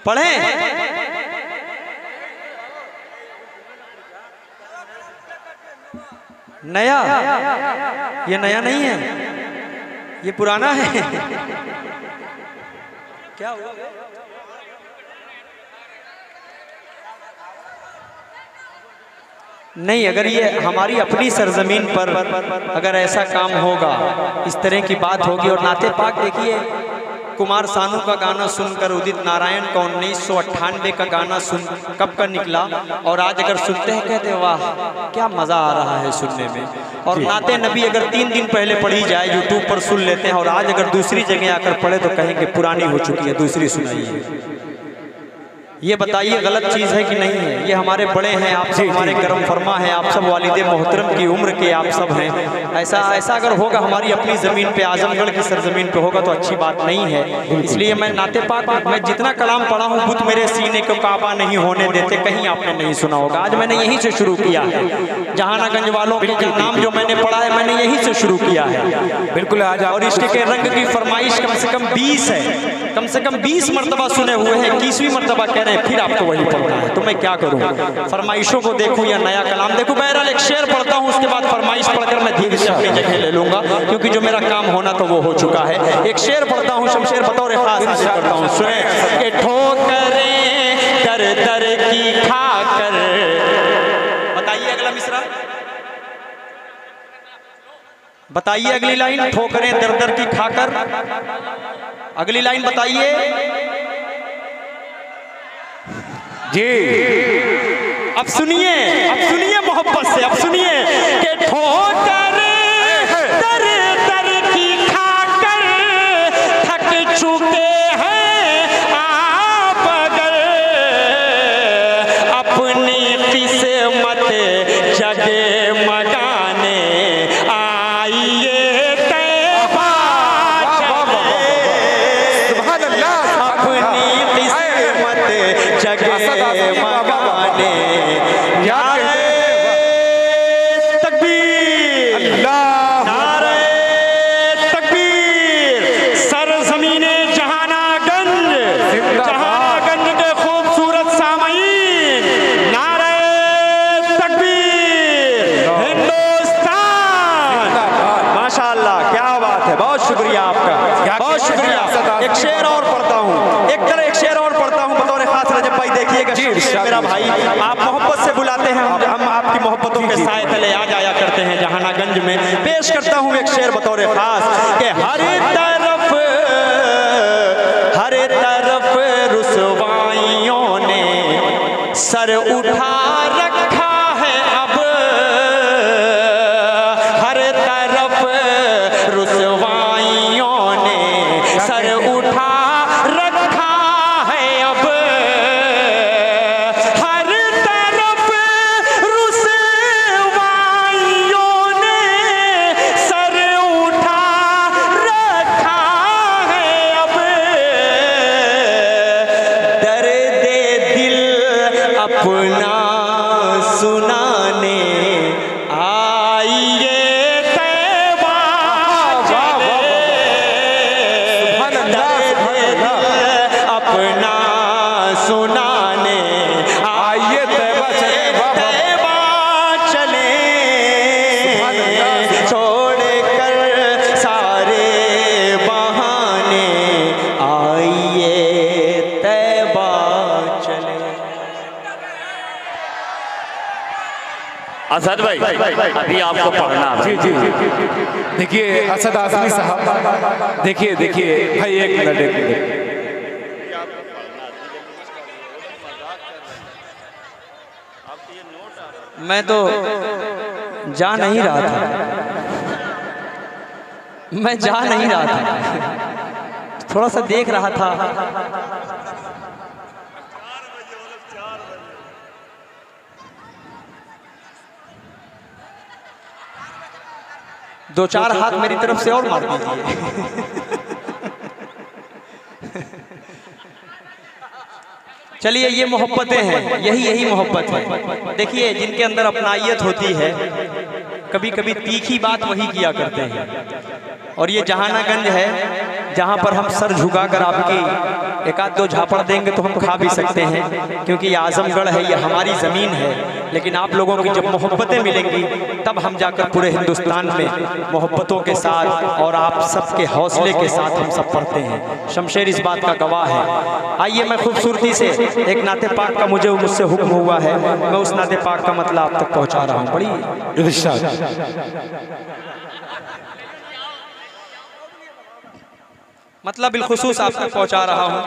पढ़ें? नया? ये नया नहीं है, ये पुराना है। क्या हुआ? नहीं, अगर ये हमारी अपनी सरजमीन पर अगर ऐसा काम होगा, इस तरह की बात होगी। और नाते पाक देखिए, कुमार सानू का गाना सुनकर उदित नारायण का 1998 का गाना सुन कब का निकला, और आज अगर सुनते हैं कहते वाह क्या मज़ा आ रहा है सुनने में। और नाते नबी अगर 3 दिन पहले पढ़ी जाए यूट्यूब पर सुन लेते हैं, और आज अगर दूसरी जगह आकर पढ़े तो कहेंगे पुरानी हो चुकी है, दूसरी सुनाइए। ये बताइए गलत चीज़ है कि नहीं है? ये हमारे बड़े हैं, आप सब हमारे करम फरमा हैं, आप सब वालिद मोहतरम की उम्र के आप सब हैं। ऐसा अगर होगा हमारी अपनी ज़मीन पे, आजमगढ़ की सरजमीन पे होगा तो अच्छी बात नहीं है। इसलिए मैं नाते पाक मैं जितना कलाम पढ़ा हूँ, बुत मेरे सीने को काबा नहीं होने देते, कहीं आपने नहीं सुना होगा। आज मैंने यहीं से शुरू किया है, जहानागंज वालों के नाम जो मैंने पढ़ा है मैंने यहीं से शुरू किया है। बिल्कुल। आज और इश्क के रंग की फरमाइश कम से कम 20 है, कम से कम 20 मरतबा सुने हुए हैं, 21वीं मरतबा कह रहे हैं फिर आपको वही पढ़ना है। तो मैं क्या करूं, फरमाइशों को देखूं या नया कलाम देखूं? बहरहाल एक शेर पढ़ता हूं, उसके बाद फरमाइश पढ़कर मैं धीरे से अपनी जगह ले लूंगा, क्योंकि जो मेरा काम होना तो वो हो चुका है। एक शेर पढ़ता हूं, शमशेर बतौर खास हाजिर करता हूं, सुने कि ठोकरें दर दर की खाकर। बताइए अगला मिसरा, बताइए अगली लाइन। ठोकरें दर दर की खाकर, अगली लाइन बताइए जी। अब सुनिए मोहब्बत से, अब सुनिए कि ठोकरें दर दर की खाकर थक चुके हैं आप, अगर अपनी किस्मत जगमगाने आइए तैबा चले, अपनी किस्मत जगमगाने मेरा भाई। आप मोहब्बत से बुलाते हैं, हम आपकी मोहब्बतों के साए तले आ जाया करते हैं जहानागंज में। पेश करता हूँ एक शेर बतौर खास कि हर तरफ रुसवाइयों ने सर उठा रखा है, अब हर तरफ रुसवाइयों ने सर उठा असद भाई अभी आपको पढ़ना है। जी। देखिए असद आजमी साहब, देखिए भाई एक मिनट। मैं तो जा नहीं रहा था, मैं जा नहीं रहा था, थोड़ा सा देख रहा था। दो चार हाथ मेरी तरफ से और मार दीजिए। चलिए ये मोहब्बतें हैं, यही मोहब्बत है। देखिए जिनके अंदर अपनाइयत होती है, कभी कभी तीखी बात वही किया करते हैं। और ये जहानागंज है जहाँ पर हम सर झुकाकर आपकी एक आध दो झापड़ देंगे तो हम खा भी सकते हैं, क्योंकि ये आजमगढ़ है, ये हमारी ज़मीन है। लेकिन आप लोगों की जब मोहब्बतें मिलेंगी तब हम जाकर पूरे हिंदुस्तान में मोहब्बतों के साथ और आप सबके हौसले के साथ हम सब पढ़ते हैं। शमशेर इस बात का गवाह है। आइए मैं खूबसूरती से एक नाते पाक का मुझसे हुक्म हुआ है, मैं उस नाते पाक का मतलब आप तक पहुँचा रहा हूँ। बड़ी मतलब बिलखुसूस आप तक पहुँचा रहा हूँ।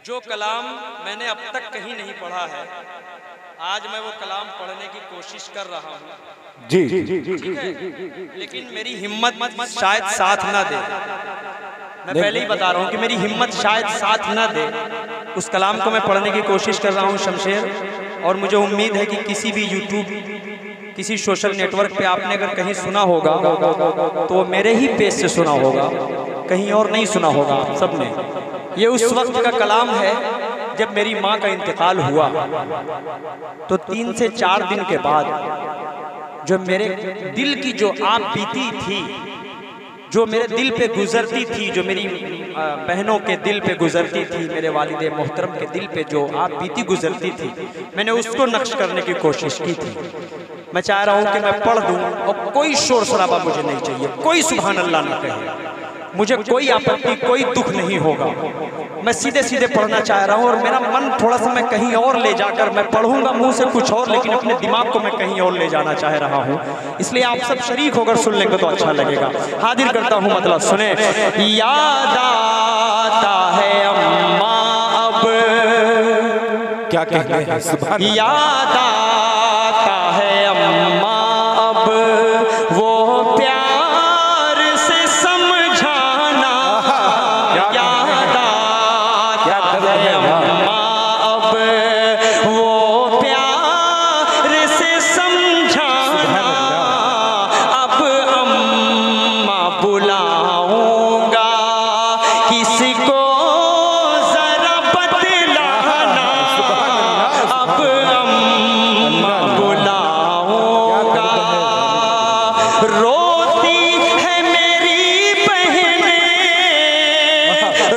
जो कलाम मैंने अब तक कहीं नहीं पढ़ा है, आज मैं वो कलाम पढ़ने की कोशिश कर रहा हूँ। जी। ठीक है, लेकिन मेरी हिम्मत शायद साथ ना दे। मैं पहले ही बता रहा हूँ कि मेरी हिम्मत शायद साथ न दे। उस कलाम को मैं पढ़ने की कोशिश कर रहा हूँ शमशेर, और मुझे उम्मीद है कि किसी भी यूट्यूब, किसी सोशल नेटवर्क पे आपने अगर कहीं सुना होगा तो मेरे ही पेज से सुना होगा, कहीं और नहीं सुना होगा आप सब ने। ये उस वक्त का कलाम है जब मेरी माँ का इंतकाल हुआ। तो 3 से 4 दिन के बाद जो मेरे दिल की जो आप बीती थी, जो मेरे दिल पे गुजरती थी, जो मेरी बहनों के दिल पे गुजरती थी, मेरे वालिद मोहतरम के दिल पे जो आप बीती गुजरती थी, मैंने उसको नक्श करने की कोशिश की थी। मैं चाह रहा हूँ कि मैं पढ़ दूँ और कोई शोर शराबा मुझे नहीं चाहिए, कोई सुभान अल्लाह ना कहे, मुझे कोई आपत्ति, कोई दुख नहीं होगा। मैं सीधे सीधे पढ़ना चाह रहा हूँ और मेरा मन थोड़ा सा मैं कहीं और ले जाकर, मैं पढ़ूंगा मुंह से कुछ और, लेकिन अपने दिमाग को मैं कहीं और ले जाना चाह रहा हूँ। इसलिए आप सब शरीक होकर सुन लेंगे तो अच्छा लगेगा। हाजिर करता हूँ, मतलब सुने। याद आता है अम्मा अब, क्या कहते हैं, सुभान अल्लाह। याद आता है अम्मा अब वो प्यार से समझाना, याद आता है अम्मा अब वो प्यार से समझाना। अब अम्मा बुलाऊंगा किसको जरा बतलाना, अब अम्मा बुलाऊंगा। रोती है मेरी बहनें,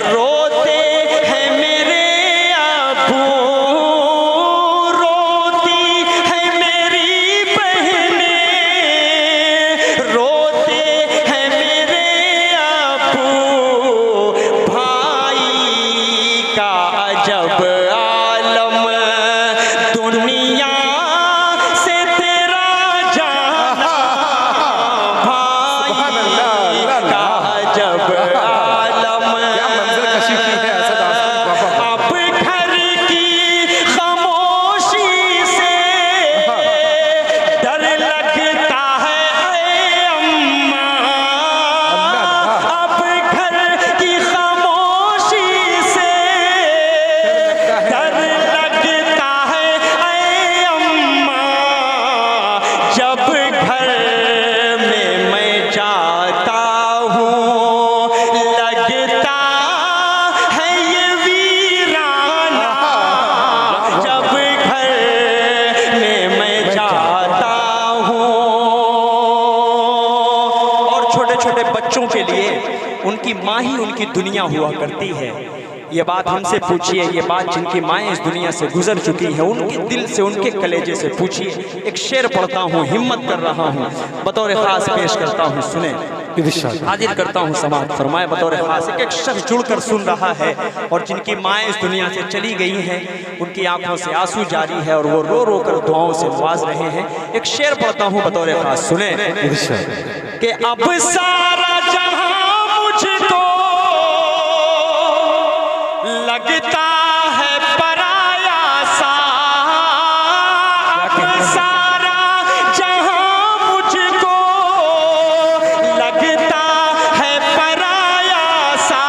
रोते हैं मेरे अबू, रोती है मेरी बहनें, रोते हैं मेरे अबू। भाई का अजब आलम दुनिया से तेरा जाना, भाई का अजब आलम। क्या मंजर कशी की है असद आसमानी बाबा। अब घर की खामोशी से डर लगता है ऐ अम्मा, अब घर की खामोशी से डर लगता है ऐ अम्मा। जब घर में मैं जाता हूँ लगता है ये वीराना, जब घर में मैं जाता हूँ। और छोटे छोटे बच्चों के लिए उनकी माँ ही उनकी दुनिया हुआ करती है। ये बात हमसे पूछिए, ये बात जिनकी माएँ इस दुनिया से गुजर चुकी है, उनके दिल से, उनके कलेजे से पूछिए। एक शेर पढ़ता हूँ, हिम्मत कर रहा हूँ, बतौर खास पेश करता हूँ, सुने। हाजिर करता हूँ, समाअत फरमाए बतौर खास। एक शख्स जुड़कर सुन रहा है और जिनकी माएँ इस दुनिया से चली गई हैं, उनकी आंखों से आंसू जारी है और वो रो रो कर दुआओं से नवाज रहे हैं। एक शेर पढ़ता हूँ बतौर खास, सुने। कि अब सारा जहां मुझको लगता है पराया सा, अब सारा जहां मुझको लगता है पराया सा।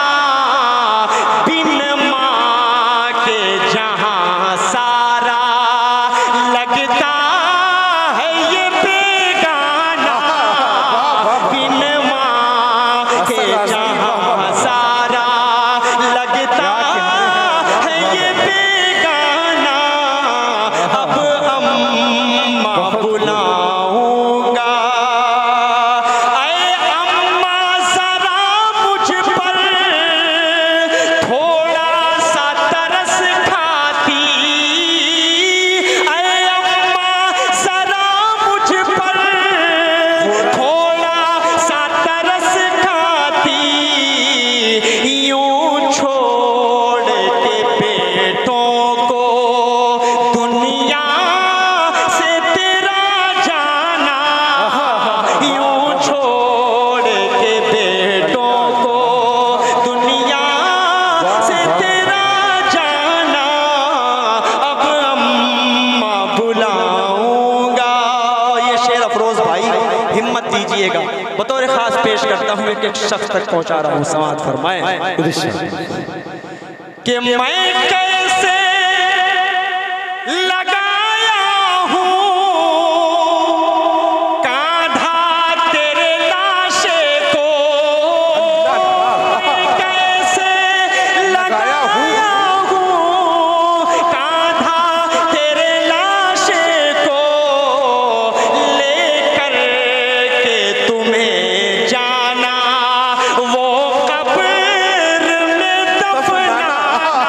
बिन माँ के जहां सारा लगता है ये बेगाना, बिन माँ के जहां सारा लगता है ये बेगाना। अब अम्मा बुलाऊंगा, ऐ अम्मा जरा मुझ पर थोड़ा सा तरस खाती, ऐ अम्मा जरा मुझ पर थोड़ा सा तरस खाती। यूं छोड़ हूँ, एक एक शख्स तक पहुँचा रहा हूँ। समाअत फरमाएं कि मैं कैसे लगाया हूँ कांधा तेरे लाशे को, कैसे लगाया हूँ कांधा तेरे लाशे को, लेकर के तुम्हें जाना वो कब्र में दफनाना,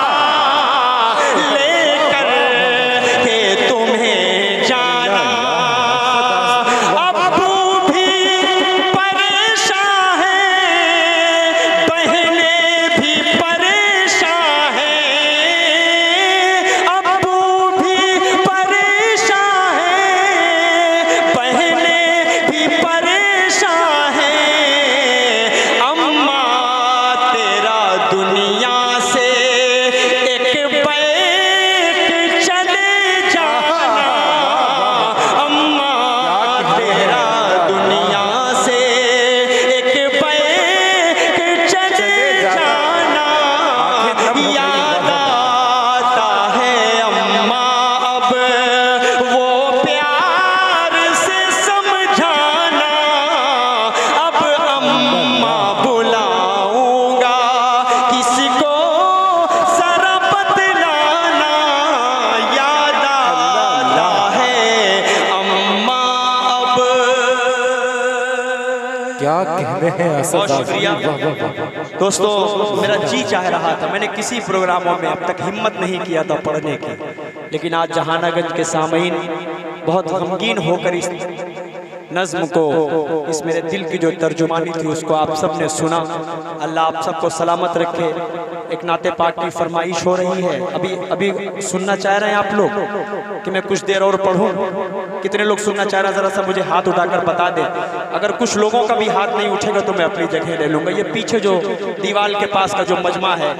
लेकर के तुम्हें जाना। अब्बू भी परेशान है, बहनें भी परेशान हैं, अब्बू भी परेशान है, बहनें भी परेशान हैं। अम्मा तेरा दुनिया से एक बैक चले जाना, अम्मा तेरा दुनिया से एक बैक चले जाना। याद आता है अम्मा अब वो प्यार से समझाना, अब अम्मा बुलाऊंगा किसको जरा बतलाना। याद आता है अम्मा अब। क्या कहने हैं बहुत असद शुक्रिया दोस्तों, मेरा जी चाह रहा था, मैंने किसी प्रोग्रामों में अब तक हिम्मत नहीं किया था पढ़ने की, लेकिन आज जहानागंज के सामीन बहुत गमगीन होकर इस नज़्म को, इस मेरे दिल की जो तर्जुमानी थी उसको आप सब ने सुना। अल्लाह आप सबको सलामत रखे। एक नाते पाक की फरमाइश हो रही है, अभी सुनना चाह रहे हैं आप लोग कि मैं कुछ देर और पढ़ूं? कितने लोग सुनना चाह रहे हैं, ज़रा सा मुझे हाथ उठाकर बता दें। अगर कुछ लोगों का भी हाथ नहीं उठेगा तो मैं अपनी जगह ले लूँगा। ये पीछे जो दीवार के पास का जो मजमा है,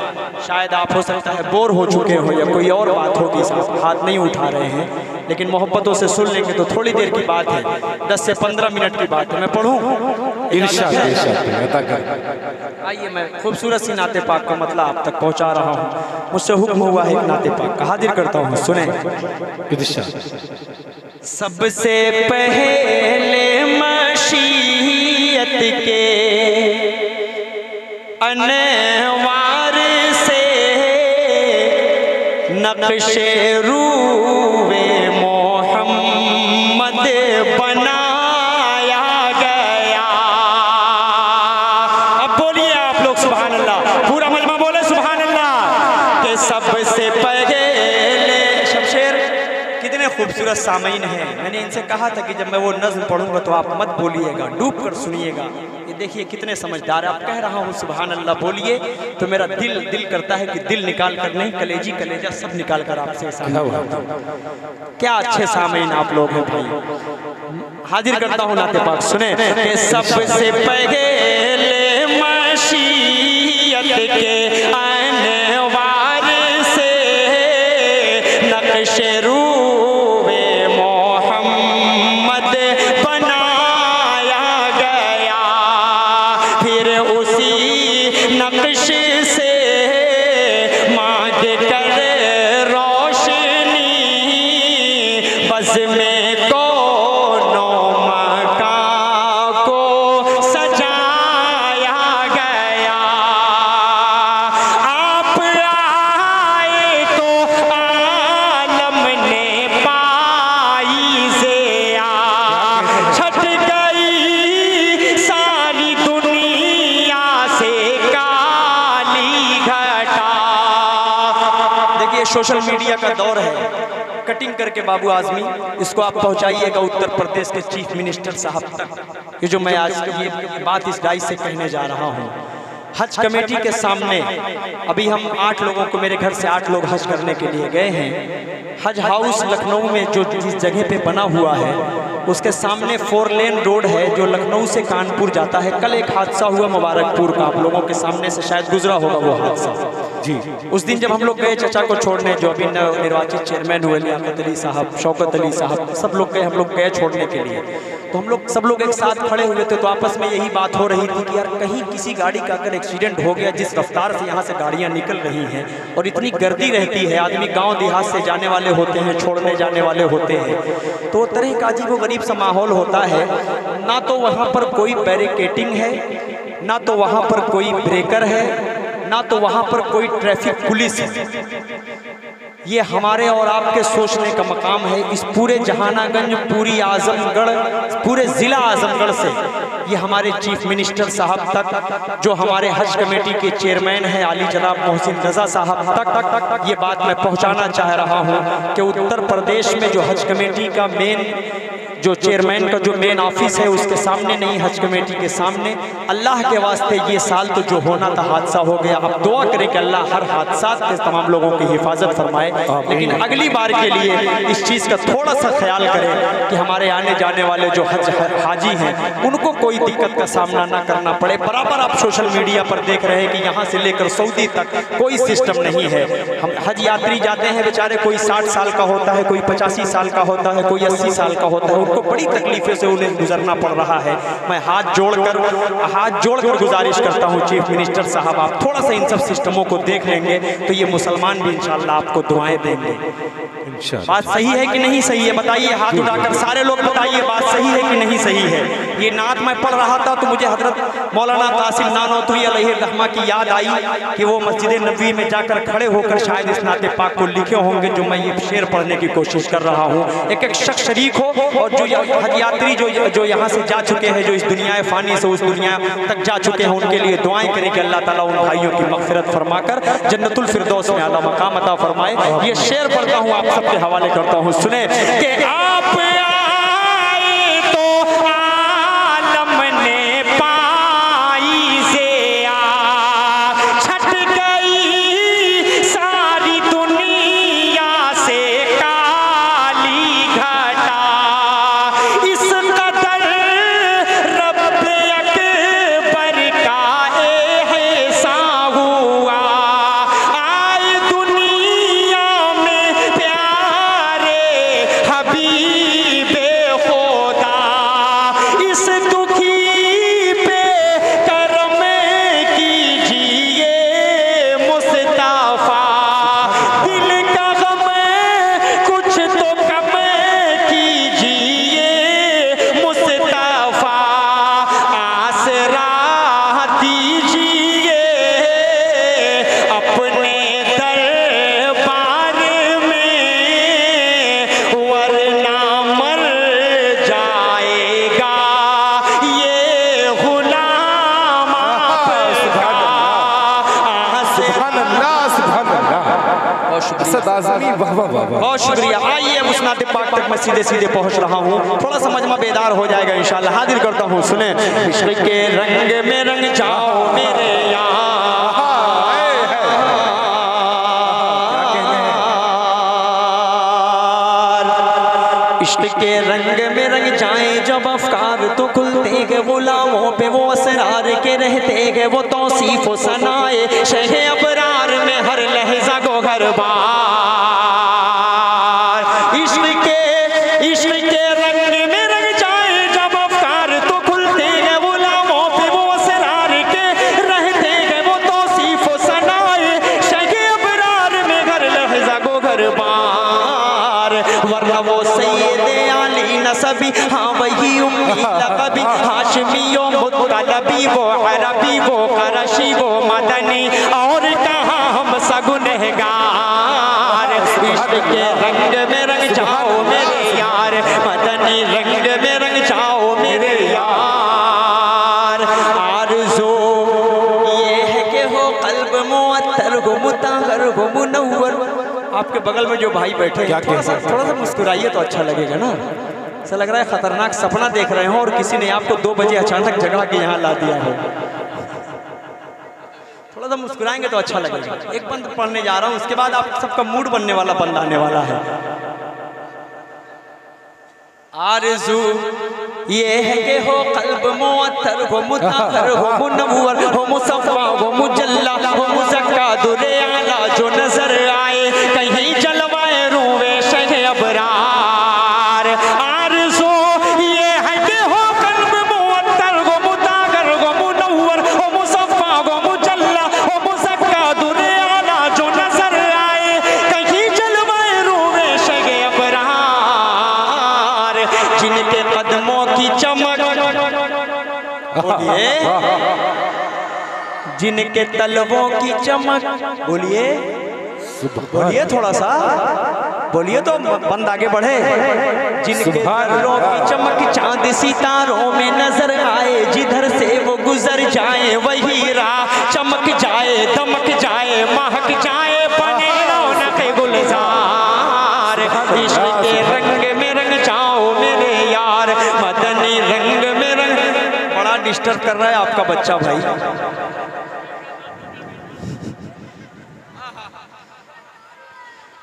शायद आप हो सकता है बोर हो चुके हो या कोई और बात होगी, साहब हाथ नहीं उठा रहे हैं, लेकिन मोहब्बतों से सुन लेंगे तो थोड़ी देर की बात है, 10 से 15 मिनट की बात है। मैं पढ़ूं? आइए मैं खूबसूरत सी नाते पाक का मतलब आप तक पहुंचा रहा हूं। मुझसे हुक्म हुआ है नाते पाक का हाजिर करता हूं, सुने। सबसे पहले मशीयत के अनवार से नक्शे रूवे मोहम्मद बनाया गया। अब बोलिए आप लोग सुभान अल्लाह, पूरा मजमा बोले सुभान अल्लाह। के सबसे पहले शमशेर कितने खूबसूरत सामीन हैं। मैंने इनसे कहा था कि जब मैं वो नज़्म पढ़ूंगा तो आप मत बोलिएगा, डूब कर सुनिएगा। ये देखिए कितने समझदार है। आप कह रहा हूँ सुभान अल्लाह बोलिए तो मेरा दिल करता है कि दिल निकाल कर नहीं, कलेजी कलेजा सब निकाल कर आपसे क्या अच्छे सामीन आप लोग हैं भाई। हाजिर करता हूँ नाते पाक, सुने। सबसे पहले मशीयत के अनवार से नक्शे रूवे मोहम्मद बनाया गया, फिर उसी नक्शे से मांग कर रोशनी बज़ में दोनों मकान को सजाया गया। आप आए तो आलम ने पाई ज़िया, छट गई सारी दुनिया से काली घटा। देखिए सोशल मीडिया का दौर है, कटिंग करके बाबू आजमी इसको आप पहुंचाइएगा उत्तर प्रदेश के चीफ मिनिस्टर साहब तक। ये जो मैं आज ये बात इस डाइस से कहने जा रहा हूँ, हज कमेटी के सामने अभी हम 8 लोगों को, मेरे घर से 8 लोग हज करने के लिए गए हैं। हज हाउस लखनऊ में जो जिस जगह पे बना हुआ है उसके सामने 4 लेन रोड है जो लखनऊ से कानपुर जाता है। कल एक हादसा हुआ मुबारकपुर का, आप लोगों के सामने से शायद गुजरा होगा वो हादसा। जी। उस दिन जब हम लोग गए चचा को छोड़ने, जो अभी निर्वाचित चेयरमैन हुए लियाकत अली साहब, शौकत अली साहब, सब लोग गए, हम लोग गए छोड़ने के लिए। तो हम लोग सब लोग एक साथ खड़े हुए थे, तो आपस में यही बात हो रही थी कि यार कहीं किसी गाड़ी का अगर एक्सीडेंट हो गया, जिस रफ्तार से यहाँ से गाड़ियाँ निकल रही हैं और इतनी गर्दी रहती है, आदमी गाँव देहात से जाने वाले होते हैं, छोड़ने जाने वाले होते हैं, तो तरह का अजीब व गरीब सा माहौल होता है। ना तो वहाँ पर कोई बैरिकेटिंग है, ना तो वहाँ पर कोई ब्रेकर है, ना तो वहाँ पर कोई ट्रैफिक पुलिस है। ये हमारे और आपके सोचने का मकाम है। इस पूरे जहानागंज, पूरी आजमगढ़, पूरे ज़िला आजमगढ़ से ये हमारे चीफ मिनिस्टर साहब तक, जो हमारे हज कमेटी के चेयरमैन हैं आली जनाब मोहसिन रज़ा साहब तक ये बात मैं पहुंचाना चाह रहा हूं कि उत्तर प्रदेश में जो हज कमेटी का मेन, जो चेयरमैन का जो मेन ऑफिस है, उसके सामने नहीं, हज कमेटी के सामने, अल्लाह के वास्ते ये साल तो जो होना था हादसा हो गया। अब दुआ करें कि अल्लाह हर हादसा से तमाम लोगों की हिफाजत फरमाए, लेकिन अगली बार के लिए इस चीज़ का थोड़ा सा ख्याल करें कि हमारे आने जाने वाले जो हाजी हैं उनको कोई दिक्कत का सामना ना करना पड़े। बराबर आप सोशल मीडिया पर देख रहे हैं कि यहाँ से लेकर सऊदी तक कोई सिस्टम नहीं है। हम हज यात्री जाते हैं बेचारे, कोई 60 साल का होता है, कोई 85 साल का होता है, कोई 80 साल का होता है, उनको बड़ी तकलीफों से उन्हें गुजरना पड़ रहा है। मैं हाथ जोड़कर गुजारिश करता हूँ चीफ मिनिस्टर साहब, आप थोड़ा सा इन सब सिस्टमों को देख लेंगे तो ये मुसलमान भी इंशाल्लाह आपको दुआएं देंगे। बात सही है कि नहीं सही है? बताइए, हाथ उठाकर सारे लोग बताइए, बात सही है कि नहीं सही है? ये नात मैं पढ़ रहा था तो मुझे हजरत मौलाना कासिम नानोतवी अलैहि रहमा की याद आई कि वो मस्जिद नबवी में जाकर खड़े होकर शायद इस नाते पाक को लिखे होंगे जो मैं ये शेर पढ़ने की कोशिश कर रहा हूँ। एक एक शख्स शरीक हो और जो हज यात्री जो यहाँ से जा चुके हैं, जो इस दुनिया फानी से उस दुनिया तक जा चुके हैं, उनके लिए दुआएं करें कि अल्लाह ताला उन भाइयों की मग़फ़िरत फरमाकर जन्नतुल फिरदौस में आला मकाम अता फरमाए। ये शेर पढ़ता हूँ, आप सबके हवाले करता हूँ, सुने कि आप आए तो आलम ने पाई से छट गई सारी दुनिया से काली घटा, इस कदर रब्बे अकबर का एहसान हुआ, आए दुनिया में प्यारे हबीबे खुदा, इस दुखी पे करम कीजिए मुस्तफा, दिल का गम कुछ तो कम कीजिए मुस्तफा, आसरा दीजिए अपने दरबार में, वरना मर जाएगा ये गुलाम आपका। सुभान अल्लाह, सुभान अल्लाह। असद आज़मी, वाह वाह वाह वाह। बहुत शुक्रिया। आइए अब उस नाते पाक तक मैं सीधे सीधे पहुंच रहा हूँ, थोड़ा सा मजमा बेदार हो जाएगा इंशाल्लाह। हाजिर करता हूँ, सुने, इश्क के रंग में रंग जाओ मेरे इश्क के रंग में रंग जाए जब अफकार तो खुलते गए, गुलामों पे वो असरार के रहते गए, वो तौसीफ व सनाए शह अबरार में हर लहजा को हर बार। इश्क के रंग में रंग जाए जब अफकार तो खुलते गए, गुलामों पे वो असरार के रहते गए, वो तौसीफ व सनाए शह अबरार में हर लहजा को हर बार। वरना वो सैयदे आली नसबी, हाँ वही उम्मी लक़बी, हाशमी वो मुत्तलबी, वो अरबी वो क़रशी वो मदनी, और कहाँ हम सगुनहगार। इश्क के रंग में रंग जाओ मेरे यार, मदनी रंग में रंग जाओ मेरे यार। आरज़ू ये है कि हो कल्ब मुअत्तर हो, मुताहर हो, मुनव्वर। आपके बगल में जो भाई बैठे हैं, थोड़ा सा मुस्कुराइए तो अच्छा लगेगा ना। ऐसा लग रहा है खतरनाक सपना देख रहे हो और किसी ने आपको 2 बजे अचानक जगा के यहाँ ला दिया हो। थोड़ा सा मुस्कुराएंगे तो अच्छा लगेगा। एक बंद पढ़ने जा रहा हूँ, उसके बाद आप सबका मूड बनने वाला बंद आने वाला है। आरज़ू ये है कि हो कल्ब मुअत्तर हो, मुताहर हो, मुनव्वर हो, मुसफ़ा हो, मुजल्ला हो, मुज़क्का दुरे बोलिए जिनके तलवों की चमक, बोलिए बोलिए थोड़ा सा बोलिए तो बंद आगे बढ़े। जिनके तलवों की चमक चांद सितारों में नजर आए, जिधर से वो गुजर जाए वही राह चमक जाए, दमक जाए, महक जाए, बने रौनक गुलजार। इश्क के रंग में रंग जाओ मेरे यार, मदनी रंग में रंग। बड़ा डिस्टर्ब कर रहा है आपका बच्चा भाई।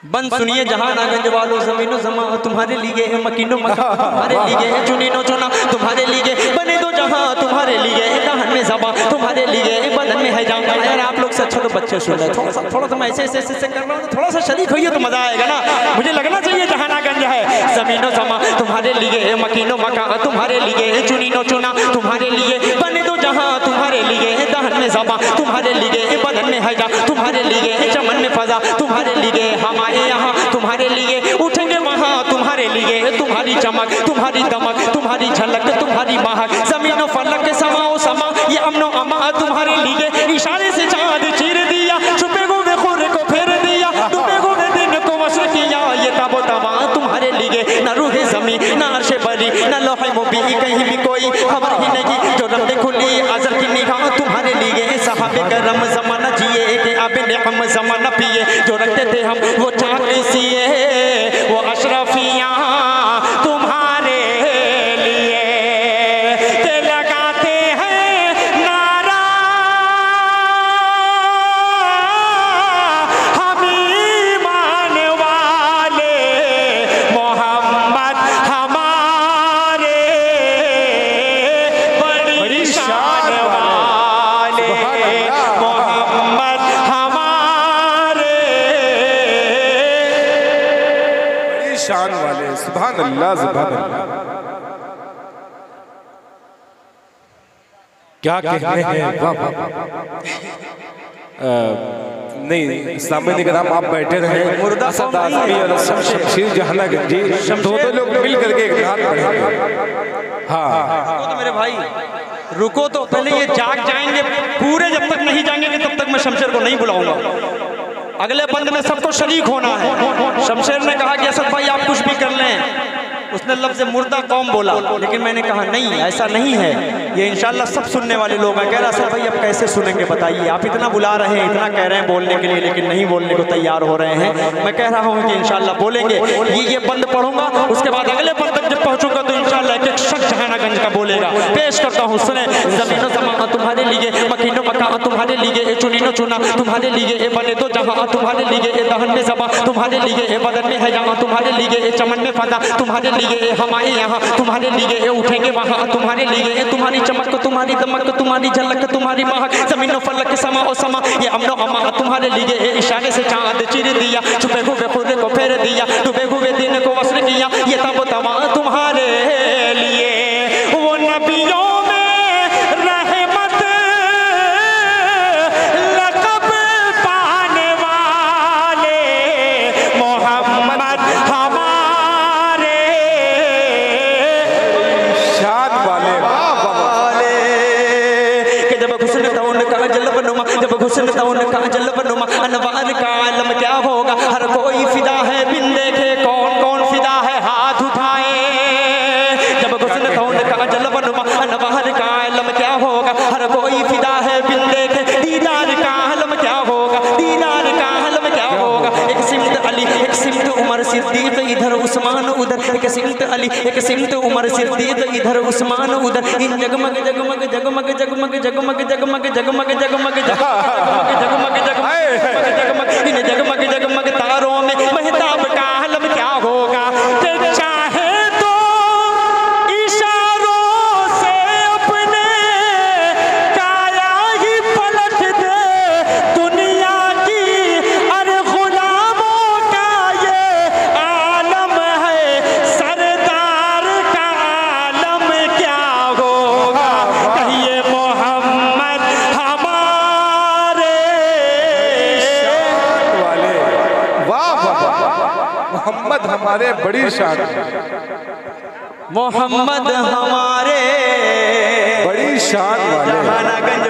बंद सुनिए जहानागंज वालों, जमीनो जमा तुम्हारे लिए, मकीनो मका तुम्हारे लिए, चुनीनो चुना तुम्हारे लिए, बने दो जहां तुम्हारे लिए, दहन में ज़बां तुम्हारे लिए, बदन में है जान। यार आप लोग से अच्छा तो बच्चे सुन रहे, थोड़ा सा मैं ऐसे कर रहा हूँ, थोड़ा सा शरीक होइए तो मजा आएगा ना। मुझे लगना चाहिए जहानागंज है। जमीनो जमा तुम्हारे लिए, मकीनो मका तुम्हारे लिए, चुनीनो चुना तुम्हारे लिए, बने दो जहां तुम्हारे लिए, दहन में ज़बां तुम्हारे लिए, बदन में है जान तुम्हारे लिए, चमन में फजा तुम्हारे लिए, हमारे यहाँ तुम्हारे लिए, उठेंगे वहाँ तुम्हारे लिए, तुम्हारी चमक तुम्हारी दमक तुम्हारी झलक तुम्हारी महक, जमीनों फलक समाओ समा ये अमनो अमा तुम्हारे लिए। इशारे से चाँद चीर दिया, छुपे हुए खून को फेर दिया, डूबे हुए दिन को वस्र किया, ये तबो तमा तुम्हारे लिए। न रूहे ज़मीं न अर्शे बरी न लौहे मुबी, कहीं भी कोई खबर ही नहीं, जो रब्बे खुली अज़र की निगाह तुम्हारे लिए। सहाबे करम ज़माना जिए कि अब हम ज़माना पिए, जो रखते थे हम वो चाक सिए, वो अशरफियाँ तुम्हारे लिए, ते लगाते हैं नारा हम ईमान वाले, मोहम्मद हमारे बड़ी शान वाले, मोहम्मद हमारे बड़ी शान वाले। सुभान अल्लाह सुभान अल्लाह। क्या कहने हैं, वाह वाह। नहीं सामने के नाम आप बैठे रहे, असद आज़मी और शमशीर जहानागंजी दोनों लोग मिल करके एक नात पढ़ेंगे। हाँ तो मेरे भाई रुको तो पहले ये जाग जाएंगे पूरे, जब तक नहीं जाएंगे तब तक मैं शमशेर को नहीं बुलाऊंगा। अगले बंद में सबको शरीक होना है। शमशेर ने कहा कि असद भाई आप कुछ भी कर लें, उसने लफ्ज़ मुर्दा कौम बोला, लेकिन मैंने कहा नहीं ऐसा नहीं है, ये इंशाल्लाह सब सुनने वाले लोग हैं। कह रहा असद भाई अब कैसे सुनेंगे बताइए, आप इतना बुला रहे हैं इतना कह रहे हैं बोलने के लिए, लेकिन नहीं बोलने को तैयार हो रहे हैं। मैं कह रहा हूँ कि इंशाल्लाह बोलेंगे। ये बंद पढ़ूंगा, उसके बाद अगले बंद तक जब पहुँचूंगा तो इंशाल्लाह एक एक शख्स जहानागंज का बोलेगा। पेश करता हूँ सुने। ज़मीनो ज़मां तुम्हारे लिए, मकीनो मका तुम्हारे लिए, चुनीनो चुना तुम्हारे लिए, बने दो जहां तुम्हारे लिए, दहन में ज़बां तुम्हारे लिए, बदन में है जहाँ तुम्हारे लिए, चमन में फजा तुम्हारे लिए, हमारे यहाँ तुम्हारे लिए, उठेंगे वहाँ तुम्हारे लिए, तुम्हारी चमक तुम्हारी दमक तुम्हारी झलक तुम्हारी महक, ज़मीनो फलक समा ओ समा ये अमनो अमा तुम्हारे लिए। इशारे से चाँद चीर दिया, छुपे हुए खुद को फेर दिया, डूबे हुए दिन को वस्र किया, ये तब तमा तुम्हारे लिए। वो नबियों हुस्न तो उनका जलवनुमा, अनवार का आलम क्या होगा, हर कोई फिदा है बिन देखे, कौन कौन फिदा है हाथ उठाए। जब हुस्न तो उनका जलवनुमा, अनवार का आलम क्या होगा, हर कोई फिदा है बिन देखे, दीदार का आलम क्या होगा, दीदार का आलम क्या होगा। एक सिमत अली एक सिमत उमर सिद्दीक, इधर उस्मान उधर, एक सिमत अली एक सिमत उमर सिद्दीक, इधर उस्मान उधर, इन जगमग जगमग जगमग जगमग जगमग जगमग जगमग जगमग जगमग जगमग इन जगमग जगमग तारों में महताब का आलम क्या होगा। चाहे तो इशारों से अपने काया ही पलट दे दुनिया की, अरे गुलामों का ये आलम है, सरदार का आलम क्या होगा। कहिए मोहम्मद हमारे मोहम्मद हमारे बड़ी शान, मोहम्मद हमारे बड़ी शान वाले, जहानागंज